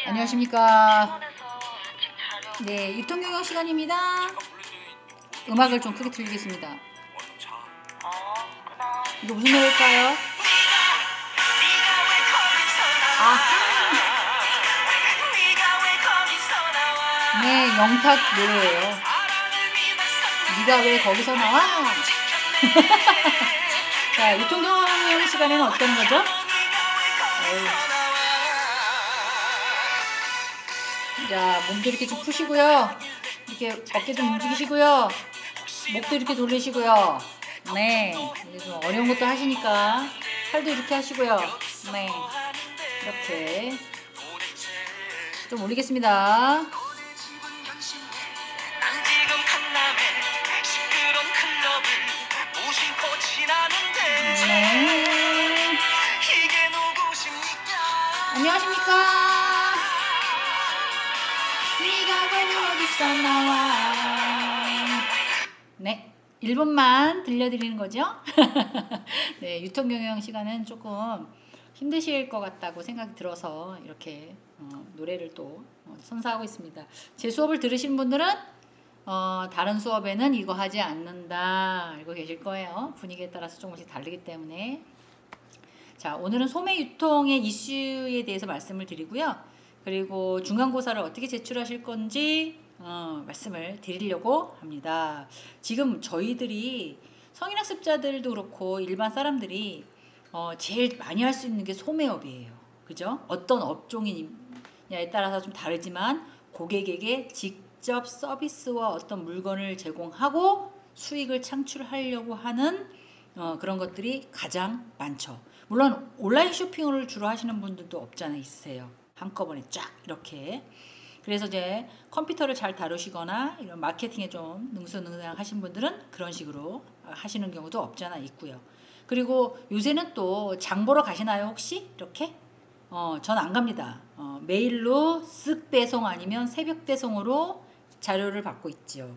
안녕하십니까. 네, 유통경영 시간입니다. 음악을 좀 크게 틀리겠습니다. 이거 무슨 노래일까요? 네, 영탁 노래예요. 네가 왜 거기서 나와? 자, 유통경영 시간에는 어떤 거죠? 자, 몸도 이렇게 좀 푸시고요. 이렇게 어깨 좀 움직이시고요. 목도 이렇게 돌리시고요. 네, 이제 좀 어려운 것도 하시니까 팔도 이렇게 하시고요. 네, 이렇게 좀 올리겠습니다. 네. 안녕하십니까. 네가 왜 어디서 나와. 네, 1분만 들려드리는 거죠. 네, 유통경영 시간은 조금 힘드실 것 같다고 생각이 들어서 이렇게 노래를 또 선사하고 있습니다. 제 수업을 들으신 분들은 다른 수업에는 이거 하지 않는다 알고 계실 거예요. 분위기에 따라서 조금씩 다르기 때문에. 자, 오늘은 소매 유통의 이슈에 대해서 말씀을 드리고요. 그리고 중간고사를 어떻게 제출하실 건지 말씀을 드리려고 합니다. 지금 저희들이 성인학습자들도 그렇고 일반 사람들이 제일 많이 할 수 있는 게 소매업이에요. 그죠? 어떤 업종이냐에 따라서 좀 다르지만 고객에게 직접 서비스와 어떤 물건을 제공하고 수익을 창출하려고 하는 그런 것들이 가장 많죠. 물론 온라인 쇼핑을 주로 하시는 분들도 없지 않아 있으세요. 한꺼번에 쫙 이렇게. 그래서 이제 컴퓨터를 잘 다루시거나 이런 마케팅에 좀 능수능란하신 분들은 그런 식으로 하시는 경우도 없지 않아 있고요. 그리고 요새는 또 장 보러 가시나요 혹시? 이렇게? 전 안 갑니다. 메일로 쓱 배송 아니면 새벽 배송으로 자료를 받고 있죠.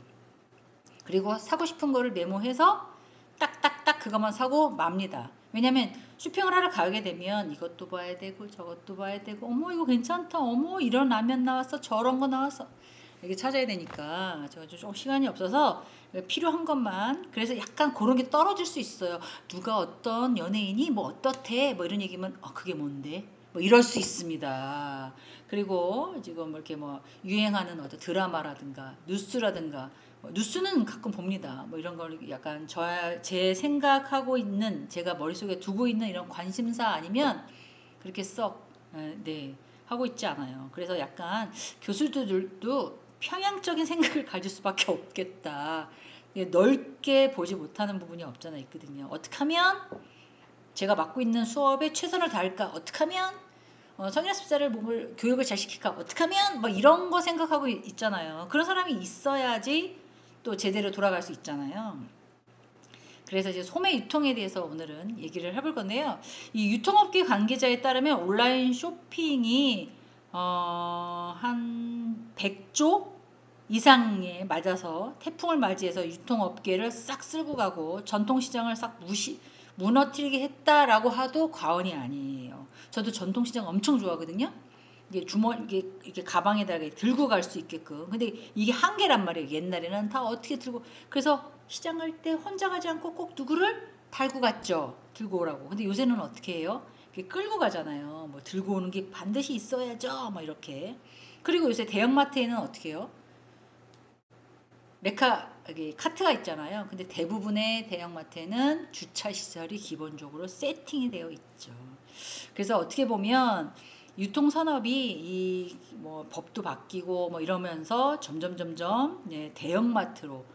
그리고 사고 싶은 거를 메모해서 딱딱딱 그것만 사고 맙니다. 왜냐면 쇼핑을 하러 가게 되면 이것도 봐야 되고 저것도 봐야 되고 어머 이거 괜찮다 어머 이런 라면 나왔어 저런 거 나왔어 이렇게 찾아야 되니까 제가 좀 시간이 없어서 필요한 것만 그래서 약간 그런 게 떨어질 수 있어요. 누가 어떤 연예인이 뭐 어떻대 뭐 이런 얘기면 그게 뭔데 뭐 이럴 수 있습니다. 그리고 지금 이렇게 뭐 유행하는 어떤 드라마라든가 뉴스라든가 뉴스는 가끔 봅니다. 뭐 이런 걸 약간 제 생각하고 있는 제가 머릿속에 두고 있는 이런 관심사 아니면 그렇게 썩 네, 하고 있지 않아요. 그래서 약간 교수들도 평양적인 생각을 가질 수밖에 없겠다. 넓게 보지 못하는 부분이 없잖아 있거든요. 어떻게 하면 제가 맡고 있는 수업에 최선을 다할까? 어떻게 하면 성인학습자를 몸을 교육을 잘 시킬까? 어떻게 하면 뭐 이런 거 생각하고 있잖아요. 그런 사람이 있어야지 또 제대로 돌아갈 수 있잖아요. 그래서 이제 소매 유통에 대해서 오늘은 얘기를 해볼 건데요. 이 유통업계 관계자에 따르면 온라인 쇼핑이 한 100조 이상에 맞아서 태풍을 맞이해서 유통업계를 싹 쓸고 가고 전통시장을 싹 무너뜨리게 했다라고 하도 과언이 아니에요. 저도 전통시장 엄청 좋아하거든요. 이게 이게 이렇게 가방에다가 들고 갈 수 있게끔. 근데 이게 한계란 말이에요. 옛날에는 다 어떻게 들고. 그래서 시장 갈 때 혼자 가지 않고 꼭 누구를 달고 갔죠. 들고 오라고. 근데 요새는 어떻게 해요? 이렇게 끌고 가잖아요. 뭐 들고 오는 게 반드시 있어야죠. 뭐 이렇게. 그리고 요새 대형마트에는 어떻게 해요? 여기 카트가 있잖아요. 근데 대부분의 대형마트에는 주차 시설이 기본적으로 세팅이 되어 있죠. 그래서 어떻게 보면 유통산업이 이 뭐 법도 바뀌고 뭐 이러면서 점점 대형마트로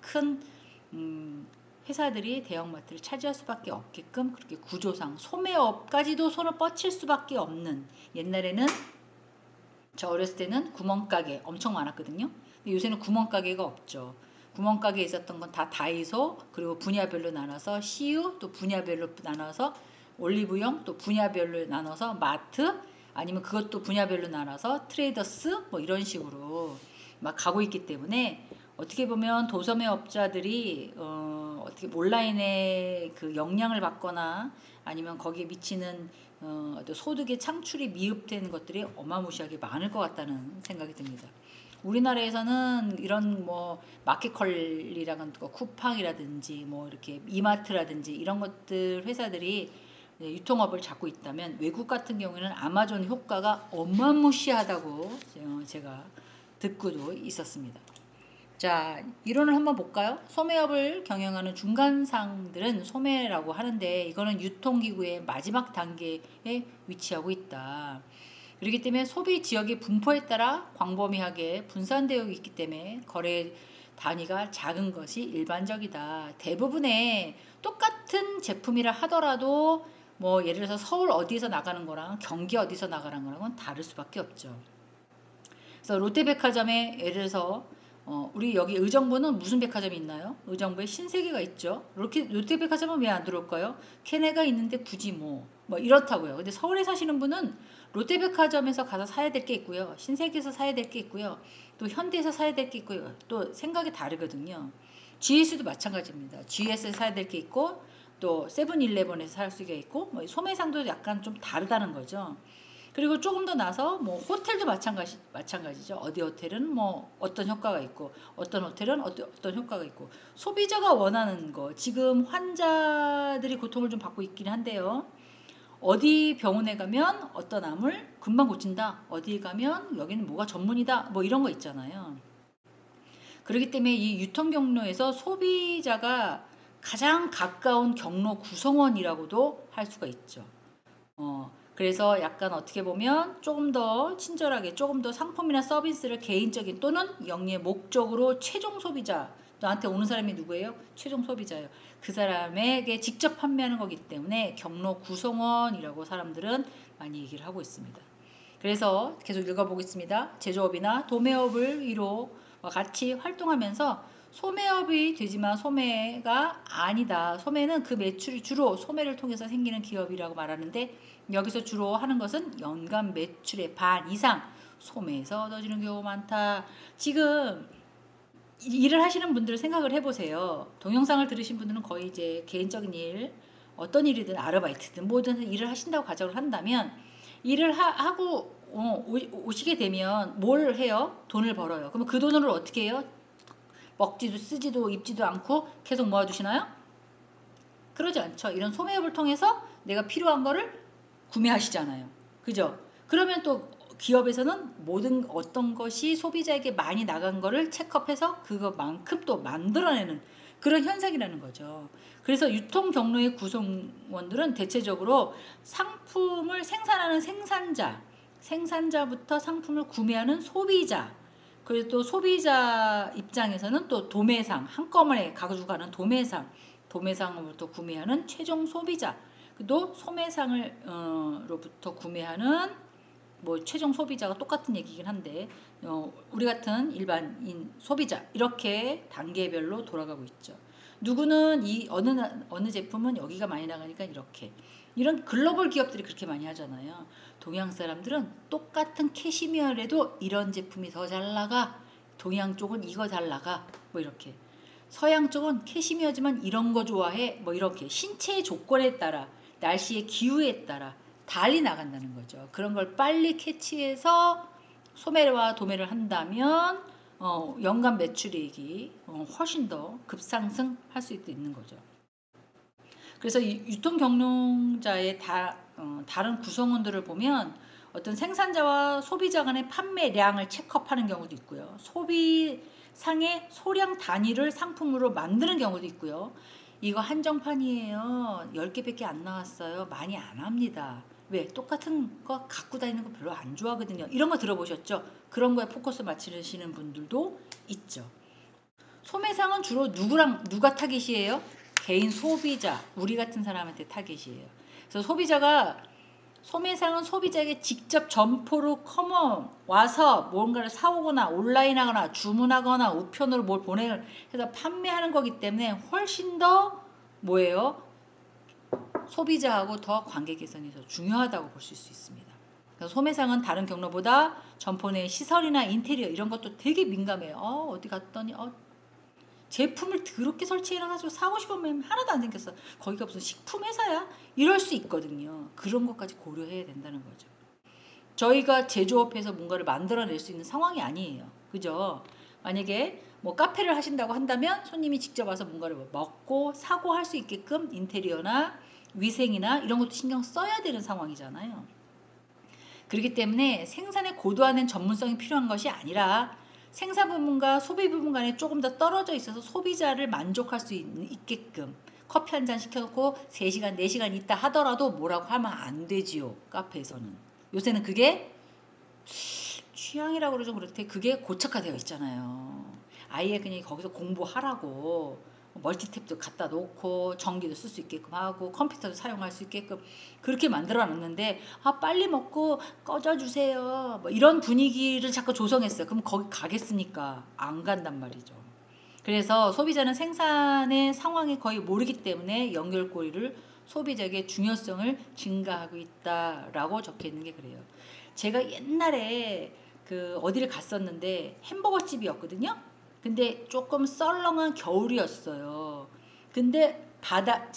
큰 회사들이 대형마트를 차지할 수밖에 없게끔 그렇게 구조상 소매업까지도 손을 뻗칠 수밖에 없는 옛날에는 저 어렸을 때는 구멍가게 엄청 많았거든요. 근데 요새는 구멍가게가 없죠. 구멍가게에 있었던 건 다 다이소 그리고 분야별로 나눠서 CU 또 분야별로 나눠서 올리브영 또 분야별로 나눠서 마트 아니면 그것도 분야별로 나눠서 트레이더스 뭐 이런 식으로 막 가고 있기 때문에 어떻게 보면 도소매업자들이 어떻게 온라인에 그 영향을 받거나 아니면 거기에 미치는 또 소득의 창출이 미흡되는 것들이 어마무시하게 많을 것 같다는 생각이 듭니다. 우리나라에서는 이런 뭐 마켓컬리라든가 쿠팡이라든지 뭐 이렇게 이마트라든지 이런 것들 회사들이 유통업을 잡고 있다면, 외국 같은 경우에는 아마존 효과가 어마무시하다고 제가 듣고도 있었습니다. 자, 이론을 한번 볼까요? 소매업을 경영하는 중간상들은 소매라고 하는데, 이거는 유통기구의 마지막 단계에 위치하고 있다. 그렇기 때문에 소비 지역의 분포에 따라 광범위하게 분산되어 있기 때문에 거래 단위가 작은 것이 일반적이다. 대부분의 똑같은 제품이라 하더라도 뭐 예를 들어서 서울 어디에서 나가는 거랑 경기 어디서 나가는 거랑은 다를 수밖에 없죠. 그래서 롯데백화점에 예를 들어서 우리 여기 의정부는 무슨 백화점이 있나요? 의정부에 신세계가 있죠. 롯데백화점은 왜 안 들어올까요? 걔네가 있는데 굳이 뭐 이렇다고요. 근데 서울에 사시는 분은 롯데백화점에서 가서 사야 될 게 있고요. 신세계에서 사야 될 게 있고요. 또 현대에서 사야 될 게 있고요. 또 생각이 다르거든요. GS도 마찬가지입니다. GS에서 사야 될 게 있고 또 세븐일레븐에서 살 수가 있고 뭐 소매상도 약간 좀 다르다는 거죠. 그리고 조금 더 나서 뭐 호텔도 마찬가지죠. 어디 호텔은 뭐 어떤 효과가 있고 어떤 호텔은 어떤 효과가 있고, 소비자가 원하는 거, 지금 환자들이 고통을 좀 받고 있긴 한데요. 어디 병원에 가면 어떤 암을 금방 고친다. 어디 가면 여기는 뭐가 전문이다. 뭐 이런 거 있잖아요. 그렇기 때문에 이 유통 경로에서 소비자가 가장 가까운 경로 구성원이라고도 할 수가 있죠. 그래서 약간 어떻게 보면 조금 더 친절하게, 조금 더 상품이나 서비스를 개인적인 또는 영리의 목적으로 최종 소비자, 나한테 오는 사람이 누구예요? 최종 소비자예요. 그 사람에게 직접 판매하는 거기 때문에 경로 구성원이라고 사람들은 많이 얘기를 하고 있습니다. 그래서 계속 읽어보겠습니다. 제조업이나 도매업을 위로 같이 활동하면서 소매업이 되지만 소매가 아니다. 소매는 그 매출이 주로 소매를 통해서 생기는 기업이라고 말하는데, 여기서 주로 하는 것은 연간 매출의 반 이상 소매에서 얻어지는 경우가 많다. 지금 일을 하시는 분들 생각을 해보세요. 동영상을 들으신 분들은 거의 이제 개인적인 일, 어떤 일이든 아르바이트든 뭐든 일을 하신다고 가정을 한다면, 일을 하고 오시게 되면 뭘 해요? 돈을 벌어요. 그러면 그 돈을 어떻게 해요? 먹지도 쓰지도 입지도 않고 계속 모아두시나요? 그러지 않죠. 이런 소매업을 통해서 내가 필요한 거를 구매하시잖아요. 그죠? 그러면 또 기업에서는 모든 어떤 것이 소비자에게 많이 나간 거를 체크업해서 그것만큼 또 만들어내는 그런 현상이라는 거죠. 그래서 유통 경로의 구성원들은 대체적으로 상품을 생산하는 생산자부터 상품을 구매하는 소비자, 그리고 또 소비자 입장에서는 또 도매상, 한꺼번에 가져가는 도매상으로부터 구매하는 최종 소비자, 또 소매상을 로부터 구매하는 뭐 최종 소비자가 똑같은 얘기긴 한데 우리 같은 일반인 소비자, 이렇게 단계별로 돌아가고 있죠. 누구는 이 어느 제품은 여기가 많이 나가니까 이렇게, 이런 글로벌 기업들이 그렇게 많이 하잖아요. 동양 사람들은 똑같은 캐시미어라도 이런 제품이 더 잘 나가, 동양 쪽은 이거 잘 나가, 뭐 이렇게. 서양 쪽은 캐시미어지만 이런 거 좋아해, 뭐 이렇게 신체의 조건에 따라, 날씨의 기후에 따라 달리 나간다는 거죠. 그런 걸 빨리 캐치해서 소매와 도매를 한다면 연간 매출이익이 훨씬 더 급상승할 수 있는 거죠. 그래서 이 유통 경영자의 다른 구성원들을 보면 어떤 생산자와 소비자 간의 판매량을 체크업하는 경우도 있고요. 소비상의 소량 단위를 상품으로 만드는 경우도 있고요. 이거 한정판이에요. 10개밖에 안 나왔어요. 많이 안 합니다. 왜? 똑같은 거 갖고 다니는 거 별로 안 좋아하거든요. 이런 거 들어보셨죠? 그런 거에 포커스 맞추시는 분들도 있죠. 소매상은 주로 누가 타깃이에요? 개인 소비자, 우리 같은 사람한테 타깃이에요. 그래서 소매상은 소비자에게 직접 점포로 와서 뭔가를 사오거나 온라인하거나 주문하거나 우편으로 뭘 보내서 판매하는 거기 때문에 훨씬 더 뭐예요? 소비자하고 더 관계 개선이 더 중요하다고 보실 수 있습니다. 그래서 소매상은 다른 경로보다 점포 내 시설이나 인테리어 이런 것도 되게 민감해요. 어디 갔더니 제품을 더럽게 설치해놔가지고 사고 싶은 마음이 하나도 안 생겼어. 거기가 무슨 식품 회사야? 이럴 수 있거든요. 그런 것까지 고려해야 된다는 거죠. 저희가 제조업해서 뭔가를 만들어낼 수 있는 상황이 아니에요. 그죠? 만약에 뭐 카페를 하신다고 한다면 손님이 직접 와서 뭔가를 먹고 사고 할 수 있게끔 인테리어나 위생이나 이런 것도 신경 써야 되는 상황이잖아요. 그렇기 때문에 생산에 고도화된 전문성이 필요한 것이 아니라 생산 부분과 소비 부분 간에 조금 더 떨어져 있어서 소비자를 만족할 수 있게끔 커피 한 잔 시켜놓고 3시간, 4시간 있다 하더라도 뭐라고 하면 안 되지요. 카페에서는. 요새는 그게 취향이라고 그러죠. 그렇대. 그게 고착화되어 있잖아요. 아예 그냥 거기서 공부하라고 멀티탭도 갖다 놓고 전기도 쓸 수 있게끔 하고 컴퓨터도 사용할 수 있게끔 그렇게 만들어 놨는데 아 빨리 먹고 꺼져 주세요. 뭐 이런 분위기를 자꾸 조성했어요. 그럼 거기 가겠습니까? 안 간단 말이죠. 그래서 소비자는 생산의 상황이 거의 모르기 때문에 연결고리를 소비자에게 중요성을 증가하고 있다라고 적혀 있는 게 그래요. 제가 옛날에 그 어디를 갔었는데 햄버거 집이었거든요. 근데 조금 썰렁한 겨울이었어요. 근데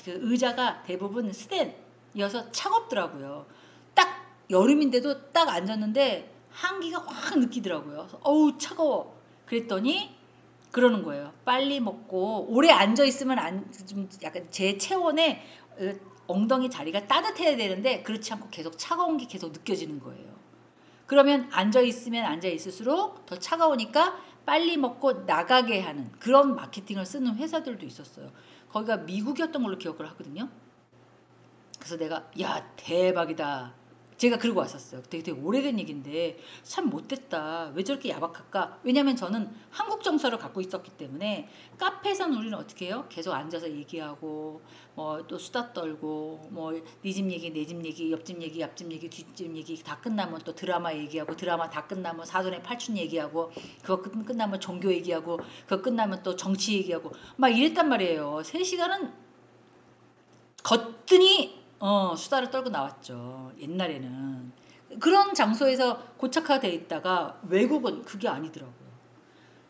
그 의자가 대부분 스텐이어서 차갑더라고요. 딱 여름인데도 딱 앉았는데 한기가 확 느끼더라고요. 어우 차가워. 그랬더니 그러는 거예요. 빨리 먹고 오래 앉아 있으면 좀 약간 제 체온에 엉덩이 자리가 따뜻해야 되는데 그렇지 않고 계속 차가운 게 계속 느껴지는 거예요. 그러면 앉아 있으면 앉아 있을수록 더 차가우니까 빨리 먹고 나가게 하는 그런 마케팅을 쓰는 회사들도 있었어요. 거기가 미국이었던 걸로 기억을 하거든요. 그래서 내가 야 대박이다. 제가 그러고 왔었어요. 되게 오래된 얘기인데 참 못됐다. 왜 저렇게 야박할까? 왜냐면 저는 한국 정서를 갖고 있었기 때문에 카페에서는 우리는 어떻게 해요? 계속 앉아서 얘기하고 뭐 또 수다 떨고 뭐 네 집 얘기, 내 집 얘기, 옆집 얘기, 앞집 얘기, 뒷집 얘기 다 끝나면 또 드라마 얘기하고 드라마 다 끝나면 사돈의 팔춘 얘기하고 그거 끝나면 종교 얘기하고 그거 끝나면 또 정치 얘기하고 막 이랬단 말이에요. 3시간은 거뜬히 수다를 떨고 나왔죠. 옛날에는. 그런 장소에서 고착화되어 있다가 외국은 그게 아니더라고요.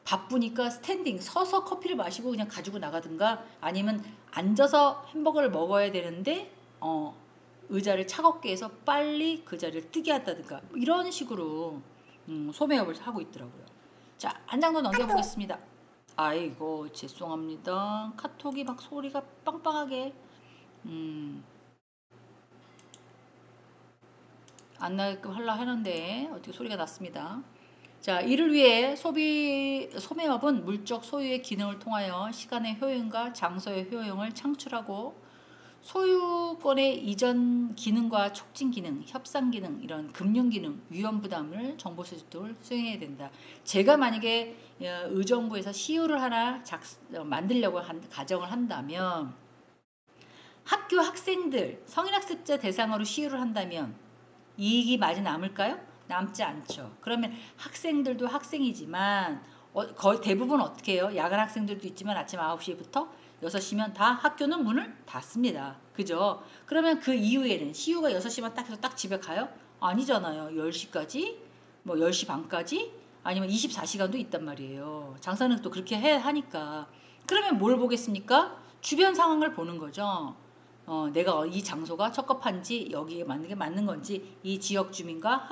바쁘니까 스탠딩 서서 커피를 마시고 그냥 가지고 나가든가 아니면 앉아서 햄버거를 먹어야 되는데 의자를 차갑게 해서 빨리 그 자리를 뜨게 한다든가 이런 식으로 소매업을 하고 있더라고요. 자, 한 장 더 넘겨보겠습니다. 아이고 죄송합니다. 카톡이 막 소리가 빵빵하게 안 나게끔 하려 하는데 어떻게 소리가 났습니다. 자, 이를 위해 소매업은 물적 소유의 기능을 통하여 시간의 효용과 장소의 효용을 창출하고 소유권의 이전 기능과 촉진 기능, 협상 기능, 이런 금융 기능, 위험 부담을 정보 수집 등을 수행해야 된다. 제가 만약에 의정부에서 CU를 하나 만들려고 가정을 한다면 학교 학생들, 성인학습자 대상으로 CU를 한다면 이익이 많이 남을까요? 남지 않죠. 그러면 학생들도 학생이지만 거의 대부분 어떻게 해요? 야간 학생들도 있지만 아침 9시부터 6시면 다 학교는 문을 닫습니다. 그죠? 그러면 그 이후에는 CU가 6시만 딱 해서 딱 집에 가요? 아니잖아요. 10시까지, 뭐 10시 반까지, 아니면 24시간도 있단 말이에요. 장사는 또 그렇게 하니까. 그러면 뭘 보겠습니까? 주변 상황을 보는 거죠. 내가 이 장소가 적합한지 여기에 맞는 게 맞는 건지 이 지역 주민과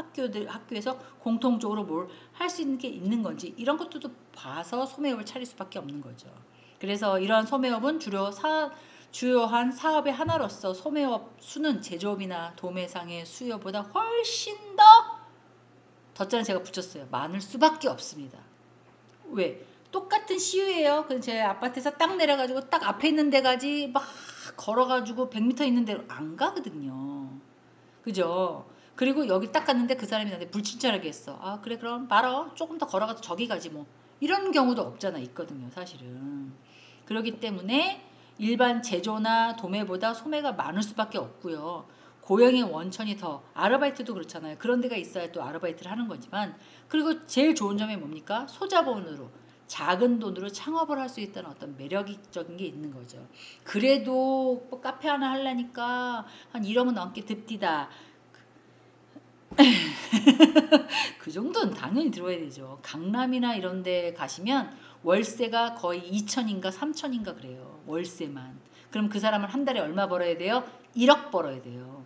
학교에서 공통적으로 뭘 할 수 있는 게 있는 건지 이런 것들도 봐서 소매업을 차릴 수밖에 없는 거죠. 그래서 이러한 소매업은 주요한 사업의 하나로서 소매업 수는 제조업이나 도매상의 수요보다 훨씬 덧자는 제가 붙였어요. 많을 수밖에 없습니다. 왜? 똑같은 CU예요. 근데 제 아파트에서 딱 내려가지고 딱 앞에 있는 데까지 막 걸어가지고 100m 있는 데로 안 가거든요. 그죠? 그리고 여기 딱 갔는데 그 사람이 나한테 불친절하게 했어. 아 그래 그럼 말어. 조금 더 걸어가서 저기 가지 뭐. 이런 경우도 없잖아 있거든요 사실은. 그렇기 때문에 일반 제조나 도매보다 소매가 많을 수밖에 없고요. 고용의 원천이 더 아르바이트도 그렇잖아요. 그런 데가 있어야 또 아르바이트를 하는 거지만 그리고 제일 좋은 점이 뭡니까? 소자본으로 작은 돈으로 창업을 할 수 있다는 어떤 매력적인 게 있는 거죠. 그래도 뭐 카페 하나 하려니까 한 1억은 넘게 듭디다. 그 정도는 당연히 들어야 되죠. 강남이나 이런 데 가시면 월세가 거의 2천인가 3천인가 그래요. 월세만. 그럼 그 사람은 한 달에 얼마 벌어야 돼요? 1억 벌어야 돼요.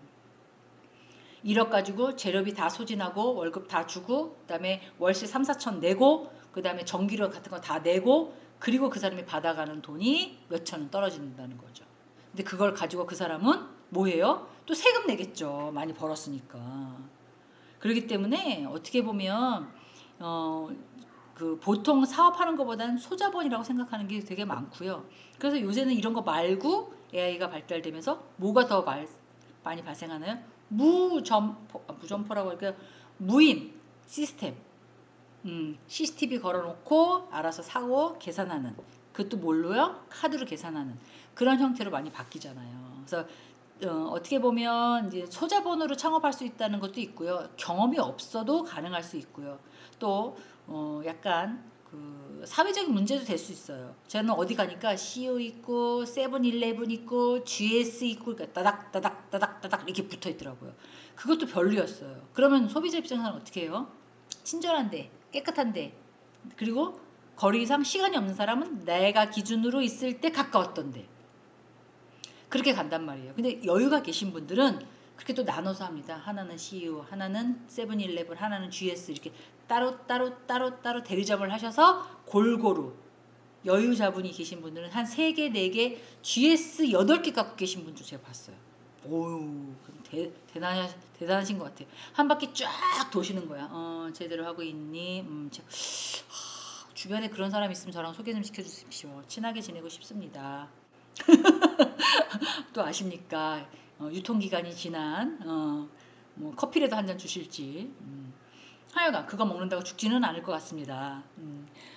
1억 가지고 재료비 다 소진하고 월급 다 주고 그다음에 월세 3, 4천 내고 그다음에 전기료 같은 거 다 내고 그리고 그 사람이 받아가는 돈이 몇 천은 떨어진다는 거죠. 근데 그걸 가지고 그 사람은 뭐예요? 또 세금 내겠죠. 많이 벌었으니까. 그렇기 때문에 어떻게 보면 어, 그 보통 사업하는 것보다는 소자본이라고 생각하는 게 되게 많고요. 그래서 요새는 이런 거 말고 AI가 발달되면서 뭐가 더 많이 발생하나요? 무점포라고 할까요? 무임 시스템. CCTV 걸어놓고 알아서 사고 계산하는. 그것도 뭘로요? 카드로 계산하는. 그런 형태로 많이 바뀌잖아요. 그래서 어떻게 보면 이제 소자본으로 창업할 수 있다는 것도 있고요. 경험이 없어도 가능할 수 있고요. 또 약간 그 사회적인 문제도 될 수 있어요. 저는 어디 가니까 CU 있고 세븐일레븐 있고 GS 있고 그러니까 따닥 따닥 따닥 따닥 이렇게 붙어 있더라고요. 그것도 별로였어요. 그러면 소비자 입장에서는 어떻게 해요? 친절한데 깨끗한데 그리고 거리상 시간이 없는 사람은 내가 기준으로 있을 때 가까웠던데 그렇게 간단 말이에요. 근데 여유가 계신 분들은 그렇게 또 나눠서 합니다. 하나는 CU, 하나는 세븐일레븐, 하나는 GS 이렇게 따로 대리점을 하셔서 골고루 여유 자분이 계신 분들은 한 3개, 4개, GS 8개 갖고 계신 분도 제가 봤어요. 오유, 대단하신 것 같아요. 한 바퀴 쫙 도시는 거야. 제대로 하고 있니? 주변에 그런 사람 있으면 저랑 소개 좀 시켜주십시오. 친하게 지내고 싶습니다. 또 아십니까? 유통기간이 지난 뭐 커피라도 한 잔 주실지. 하여간 그거 먹는다고 죽지는 않을 것 같습니다.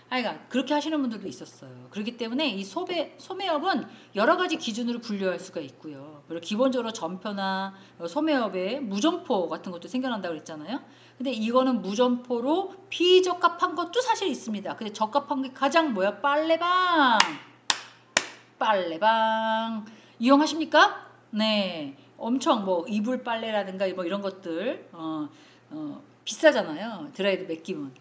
하여간 그렇게 하시는 분들도 있었어요. 그렇기 때문에 이 소매업은 여러 가지 기준으로 분류할 수가 있고요. 그리고 기본적으로 점포나 소매업에 무점포 같은 것도 생겨난다고 그랬잖아요. 근데 이거는 무점포로 비적합한 것도 사실 있습니다. 근데 적합한 게 가장 뭐야? 빨래방. 빨래방 이용하십니까? 네, 엄청 뭐 이불 빨래라든가 뭐 이런 것들 비싸잖아요. 드라이드 맡기면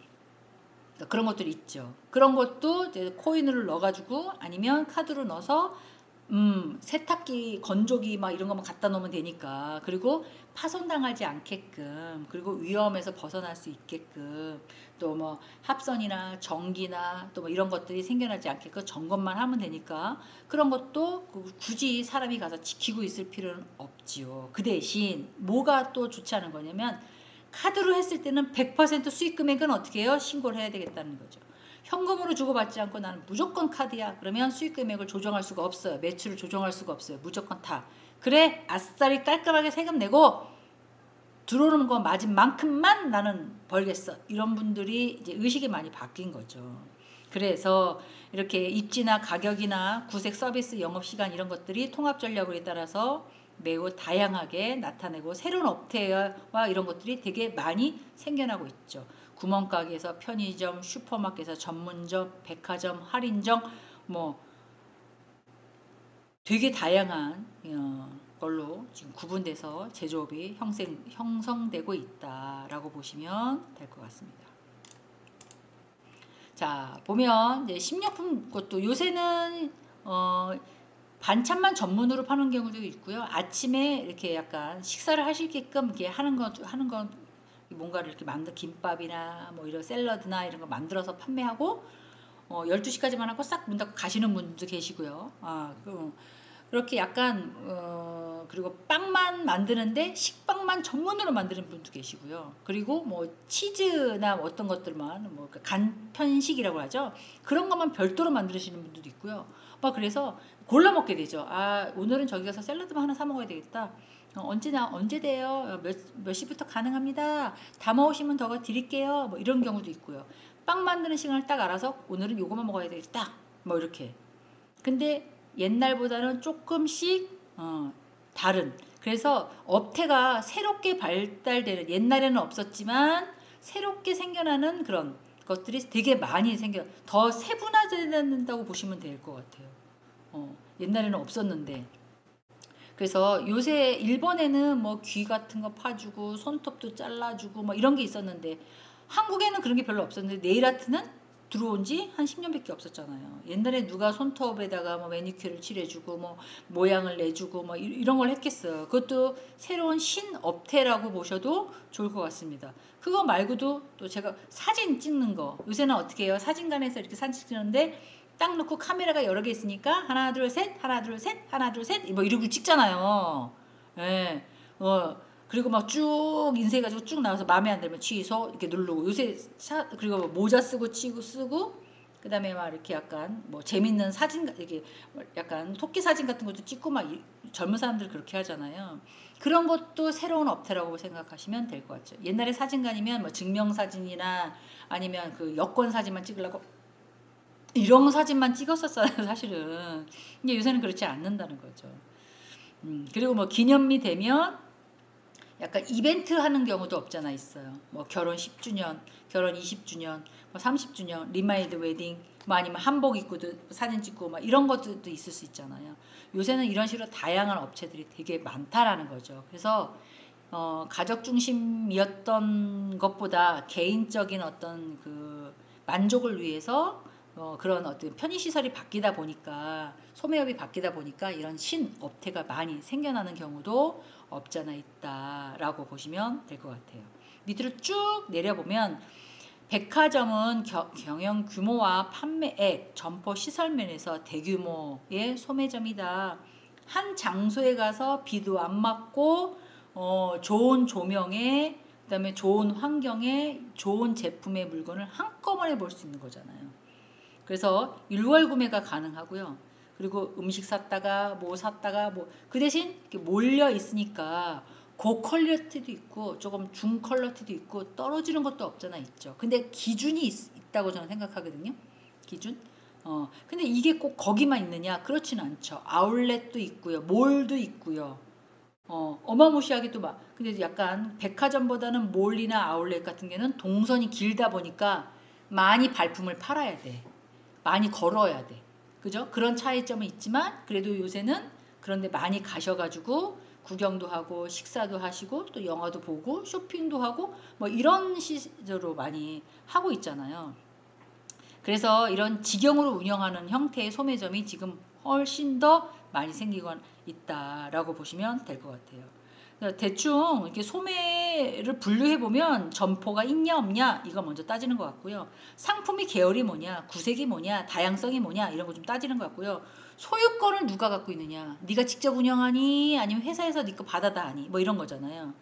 그런 것들이 있죠. 그런 것도 이제 코인을 넣어가지고 아니면 카드로 넣어서 세탁기, 건조기 막 이런 거만 갖다 놓으면 되니까 그리고 파손당하지 않게끔 그리고 위험에서 벗어날 수 있게끔 또 뭐 합선이나 전기나 또 뭐 이런 것들이 생겨나지 않게끔 점검만 하면 되니까 그런 것도 굳이 사람이 가서 지키고 있을 필요는 없지요. 그 대신 뭐가 또 좋지 않은 거냐면 카드로 했을 때는 100% 수익 금액은 어떻게 해요? 신고를 해야 되겠다는 거죠. 현금으로 주고받지 않고 나는 무조건 카드야. 그러면 수익 금액을 조정할 수가 없어요. 매출을 조정할 수가 없어요. 무조건 다. 그래 아싸리 깔끔하게 세금 내고 들어오는 거 맞은 만큼만 나는 벌겠어. 이런 분들이 이제 의식이 많이 바뀐 거죠. 그래서 이렇게 입지나 가격이나 구색 서비스 영업시간 이런 것들이 통합 전략에 따라서 매우 다양하게 나타내고 새로운 업태와 이런 것들이 되게 많이 생겨나고 있죠. 구멍가게에서 편의점, 슈퍼마켓에서 전문점, 백화점, 할인점 뭐 되게 다양한 걸로 지금 구분돼서 제조업이 형성되고 있다라고 보시면 될 것 같습니다. 자 보면 이제 식료품 것도 요새는 반찬만 전문으로 파는 경우도 있고요. 아침에 이렇게 약간 식사를 하시게끔 이렇게 하는 건 뭔가를 이렇게 김밥이나 뭐 이런 샐러드나 이런 거 만들어서 판매하고 12시까지만 하고 싹 문 닫고 가시는 분도 계시고요. 그렇게 약간 그리고 빵만 만드는데 식빵만 전문으로 만드는 분도 계시고요. 그리고 뭐 치즈나 어떤 것들만 뭐 간편식이라고 하죠. 그런 것만 별도로 만드시는 분들도 있고요. 막 그래서 골라 먹게 되죠. 아 오늘은 저기 가서 샐러드만 하나 사 먹어야 되겠다. 언제 돼요? 몇 시부터 가능합니다. 담아오시면 더 드릴게요. 뭐 이런 경우도 있고요. 빵 만드는 시간을 딱 알아서 오늘은 요거만 먹어야 되겠다. 뭐 이렇게. 근데 옛날보다는 조금씩 다른 그래서 업태가 새롭게 발달되는 옛날에는 없었지만 새롭게 생겨나는 그런 것들이 되게 많이 더 세분화된다고 보시면 될 것 같아요. 옛날에는 없었는데 그래서 요새 일본에는 뭐 귀 같은 거 파주고 손톱도 잘라주고 뭐 이런 게 있었는데 한국에는 그런 게 별로 없었는데 네일 아트는 들어온 지 한 10년밖에 없었잖아요. 옛날에 누가 손톱에다가 뭐 매니큐어를 칠해주고 뭐 모양을 내주고 뭐 이런 걸 했겠어요. 그것도 새로운 신업태라고 보셔도 좋을 것 같습니다. 그거 말고도 또 제가 사진 찍는 거, 요새는 어떻게 해요? 사진관에서 이렇게 사진 찍는데 딱 놓고 카메라가 여러 개 있으니까 하나 둘 셋, 하나 둘 셋, 하나 둘 셋 뭐 이러고 찍잖아요. 예. 그리고 막 쭉 인쇄해가지고 쭉 나와서 마음에 안 들면 취소 이렇게 누르고, 요새 그리고 뭐 모자 쓰고 치고 쓰고, 그다음에 막 이렇게 약간 뭐 재밌는 사진, 이렇게 약간 토끼 사진 같은 것도 찍고 막 젊은 사람들 그렇게 하잖아요. 그런 것도 새로운 업태라고 생각하시면 될 것 같죠. 옛날에 사진관이면 뭐 증명사진이나 아니면 그 여권 사진만 찍으려고 이런 사진만 찍었었어요, 사실은. 근데 요새는 그렇지 않는다는 거죠. 그리고 뭐 기념일 되면 약간 이벤트 하는 경우도 없잖아 있어요. 뭐 결혼 10주년, 결혼 20주년, 뭐 30주년, 리마인드 웨딩, 뭐 아니면 한복 입고도 사진 찍고 막 이런 것들도 있을 수 있잖아요. 요새는 이런 식으로 다양한 업체들이 되게 많다라는 거죠. 그래서 가족 중심이었던 것보다 개인적인 어떤 그 만족을 위해서 그런 어떤 편의시설이 바뀌다 보니까, 소매업이 바뀌다 보니까 이런 신업태가 많이 생겨나는 경우도 없잖아 있다라고 보시면 될 것 같아요. 밑으로 쭉 내려보면 백화점은 경영 규모와 판매액, 점포 시설 면에서 대규모의 소매점이다. 한 장소에 가서 비도 안 맞고 좋은 조명에, 그다음에 좋은 환경에 좋은 제품의 물건을 한꺼번에 볼 수 있는 거잖아요. 그래서 일괄 구매가 가능하고요. 그리고 음식 샀다가 뭐 샀다가 뭐 그 대신 이렇게 몰려 있으니까 고퀄리티도 있고 조금 중퀄리티도 있고 떨어지는 것도 없잖아 있죠. 근데 기준이 있다고 저는 생각하거든요. 기준. 근데 이게 꼭 거기만 있느냐? 그렇지는 않죠. 아울렛도 있고요. 몰도 있고요. 어마무시하게 또 막, 근데 약간 백화점보다는 몰이나 아울렛 같은 경우는 동선이 길다 보니까 많이 발품을 팔아야 돼. 많이 걸어야 돼. 그죠? 그런 차이점은 있지만 그래도 요새는 그런데 많이 가셔가지고 구경도 하고 식사도 하시고 또 영화도 보고 쇼핑도 하고 뭐 이런 시대로 많이 하고 있잖아요. 그래서 이런 직영으로 운영하는 형태의 소매점이 지금 훨씬 더 많이 생기고 있다라고 보시면 될 것 같아요. 대충 이렇게 소매를 분류해 보면 점포가 있냐 없냐 이거 먼저 따지는 것 같고요. 상품이 계열이 뭐냐, 구색이 뭐냐, 다양성이 뭐냐 이런 거 좀 따지는 것 같고요. 소유권을 누가 갖고 있느냐, 네가 직접 운영하니 아니면 회사에서 네 거 받아다 하니 뭐 이런 거잖아요.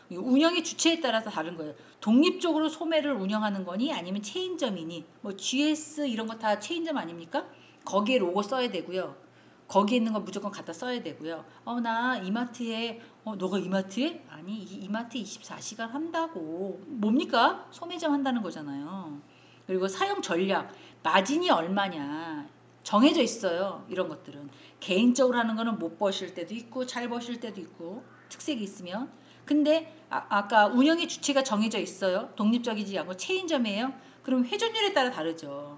운영의 주체에 따라서 다른 거예요. 독립적으로 소매를 운영하는 거니 아니면 체인점이니, 뭐 GS 이런 거 다 체인점 아닙니까? 거기에 로고 써야 되고요. 거기 있는 거 무조건 갖다 써야 되고요. 나 이마트에, 너가 이마트에? 아니 이마트 24시간 한다고. 뭡니까? 소매점 한다는 거잖아요. 그리고 사용 전략, 마진이 얼마냐 정해져 있어요. 이런 것들은 개인적으로 하는 거는 못 버실 때도 있고 잘 버실 때도 있고 특색이 있으면. 근데 아까 운영의 주체가 정해져 있어요. 독립적이지 않고 체인점이에요. 그럼 회전율에 따라 다르죠.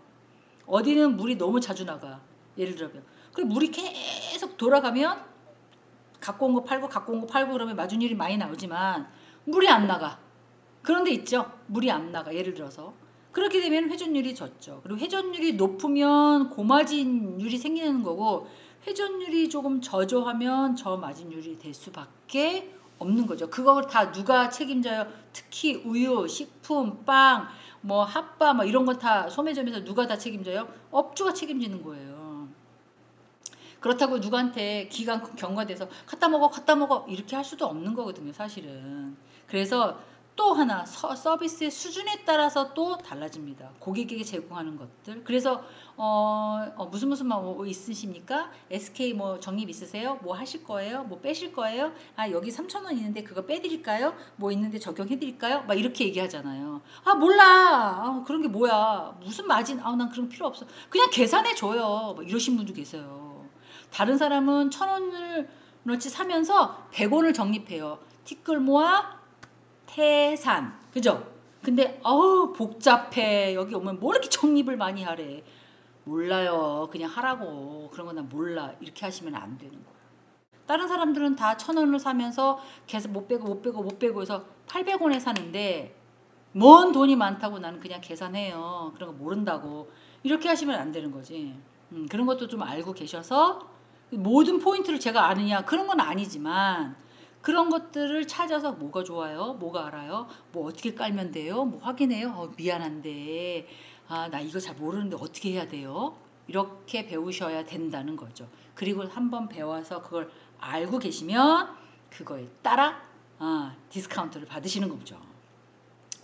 어디는 물이 너무 자주 나가. 예를 들면. 그럼 물이 계속 돌아가면 갖고 온 거 팔고 갖고 온 거 팔고 그러면 마진율이 많이 나오지만 물이 안 나가. 그런 데 있죠. 물이 안 나가. 예를 들어서. 그렇게 되면 회전율이 젖죠. 그리고 회전율이 높으면 고마진율이 생기는 거고, 회전율이 조금 저조하면 저마진율이 될 수밖에 없는 거죠. 그걸 다 누가 책임져요? 특히 우유, 식품, 빵, 뭐 핫바 뭐 이런 건 다 소매점에서 누가 다 책임져요? 업주가 책임지는 거예요. 그렇다고 누구한테 기간 경과돼서 갖다 먹어 이렇게 할 수도 없는 거거든요, 사실은. 그래서 또 하나 서비스의 수준에 따라서 또 달라집니다. 고객에게 제공하는 것들. 그래서 무슨 뭐 있으십니까? SK 뭐 적립 있으세요? 뭐 하실 거예요? 뭐 빼실 거예요? 여기 3,000원 있는데 그거 빼드릴까요? 뭐 있는데 적용해드릴까요? 막 이렇게 얘기하잖아요. 몰라. 그런 게 뭐야? 무슨 마진? 난 그런 거 필요 없어. 그냥 계산해줘요. 뭐 이러신 분도 계세요. 다른 사람은 1,000원을 어치 사면서 100원을 적립해요. 티끌 모아 태산. 그죠? 근데 복잡해. 여기 오면 뭐 이렇게 적립을 많이 하래. 몰라요. 그냥 하라고. 그런 건 난 몰라. 이렇게 하시면 안 되는 거예요. 다른 사람들은 다 1,000원을 사면서 계속 못 빼고 해서 800원에 사는데 뭔 돈이 많다고 나는 그냥 계산해요. 그런 거 모른다고. 이렇게 하시면 안 되는 거지. 그런 것도 좀 알고 계셔서 모든 포인트를 제가 아느냐 그런 건 아니지만 그런 것들을 찾아서 뭐가 좋아요? 뭐가 알아요? 뭐 어떻게 깔면 돼요? 뭐 확인해요? 미안한데 나 이거 잘 모르는데 어떻게 해야 돼요? 이렇게 배우셔야 된다는 거죠. 그리고 한번 배워서 그걸 알고 계시면 그거에 따라 디스카운트를 받으시는 거죠.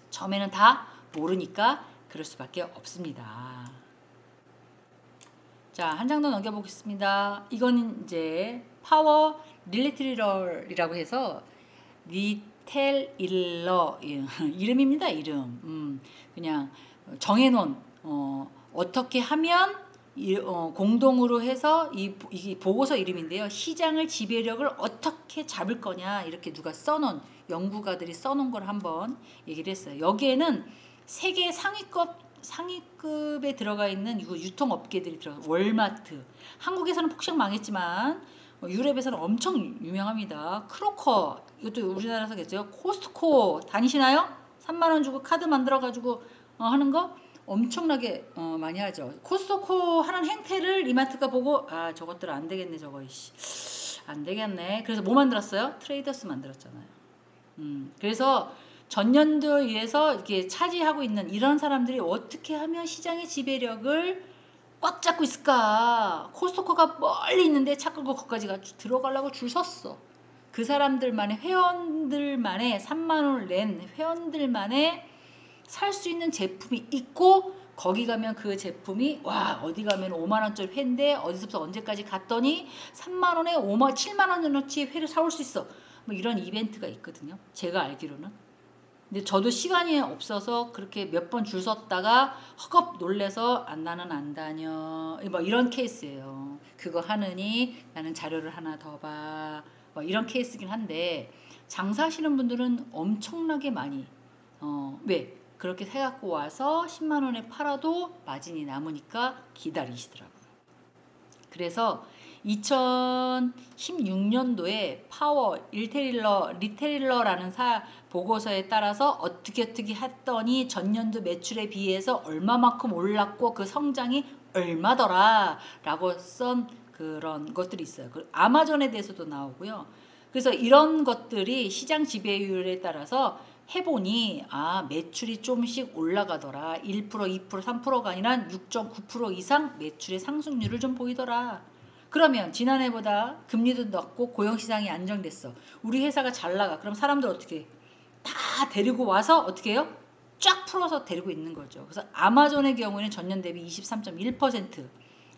처음에는 다 모르니까 그럴 수밖에 없습니다. 자, 한 장 더 넘겨보겠습니다. 이거는 이제 파워 릴리트럴이라고 해서 리텔일러 이름입니다. 이름. 그냥 정해놓은 어떻게 하면 공동으로 해서 이 보고서 이름인데요. 시장을 지배력을 어떻게 잡을 거냐 이렇게 누가 써놓은 연구가들이 써놓은 걸 한번 얘기를 했어요. 여기에는 세계 상위급에 들어가 있는 유통업계들이 들어가 월마트 한국에서는 폭삭 망했지만 유럽에서는 엄청 유명합니다. 크로커 이것도 우리나라에서 겠죠. 코스트코 다니시나요? 3만 원 주고 카드 만들어 가지고 하는 거 엄청나게 많이 하죠. 코스트코 하는 행태를 이마트가 보고 저것들 안 되겠네 저거 안 되겠네. 그래서 뭐 만들었어요? 트레이더스 만들었잖아요. 그래서 전년도에서 이렇게 차지하고 있는 이런 사람들이 어떻게 하면 시장의 지배력을 꽉 잡고 있을까? 코스트코가 멀리 있는데 차 끌고 거기까지 들어가려고 줄 섰어. 그 사람들만의 회원들만의 3만 원을 낸 회원들만의 살 수 있는 제품이 있고 거기 가면 그 제품이 어디 가면 5만 원짜리 회인데 어디서부터 언제까지 갔더니 3만 원에 7만 원어치 회를 사올 수 있어. 뭐 이런 이벤트가 있거든요. 제가 알기로는. 근데 저도 시간이 없어서 그렇게 몇 번 줄 섰다가 허겁 놀래서 나는 안 다녀. 뭐 이런 케이스예요. 그거 하느니 나는 자료를 하나 더 봐. 뭐 이런 케이스긴 한데 장사하시는 분들은 엄청나게 많이 왜? 그렇게 해갖고 와서 10만 원에 팔아도 마진이 남으니까 기다리시더라고요. 그래서 2016년도에 파워 리테일러라는 보고서에 따라서 어떻게 했더니 전년도 매출에 비해서 얼마만큼 올랐고 그 성장이 얼마더라 라고 쓴 그런 것들이 있어요. 아마존에 대해서도 나오고요. 그래서 이런 것들이 시장 지배율에 따라서 해보니 매출이 좀씩 올라가더라. 1%, 2%, 3%가 아니라 6.9% 이상 매출의 상승률을 좀 보이더라. 그러면 지난해보다 금리도 낮고 고용시장이 안정됐어. 우리 회사가 잘 나가. 그럼 사람들 어떻게 해? 다 데리고 와서 어떻게 해요? 쫙 풀어서 데리고 있는 거죠. 그래서 아마존의 경우에는 전년 대비 23.1%.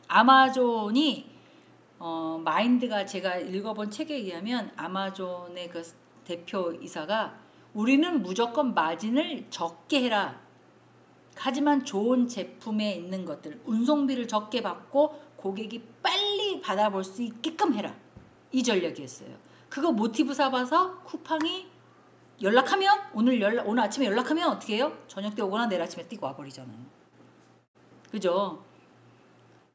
아마존이 마인드가 제가 읽어본 책에 의하면 아마존의 그 대표이사가 우리는 무조건 마진을 적게 해라. 하지만 좋은 제품에 있는 것들 운송비를 적게 받고 고객이 빨리 받아볼 수 있게끔 해라. 이 전략이었어요. 그거 모티브 삼아서 쿠팡이 연락하면 오늘 아침에 연락하면 어떻게 해요? 저녁 때 오거나 내일 아침에 뛰고 와버리잖아요. 그죠?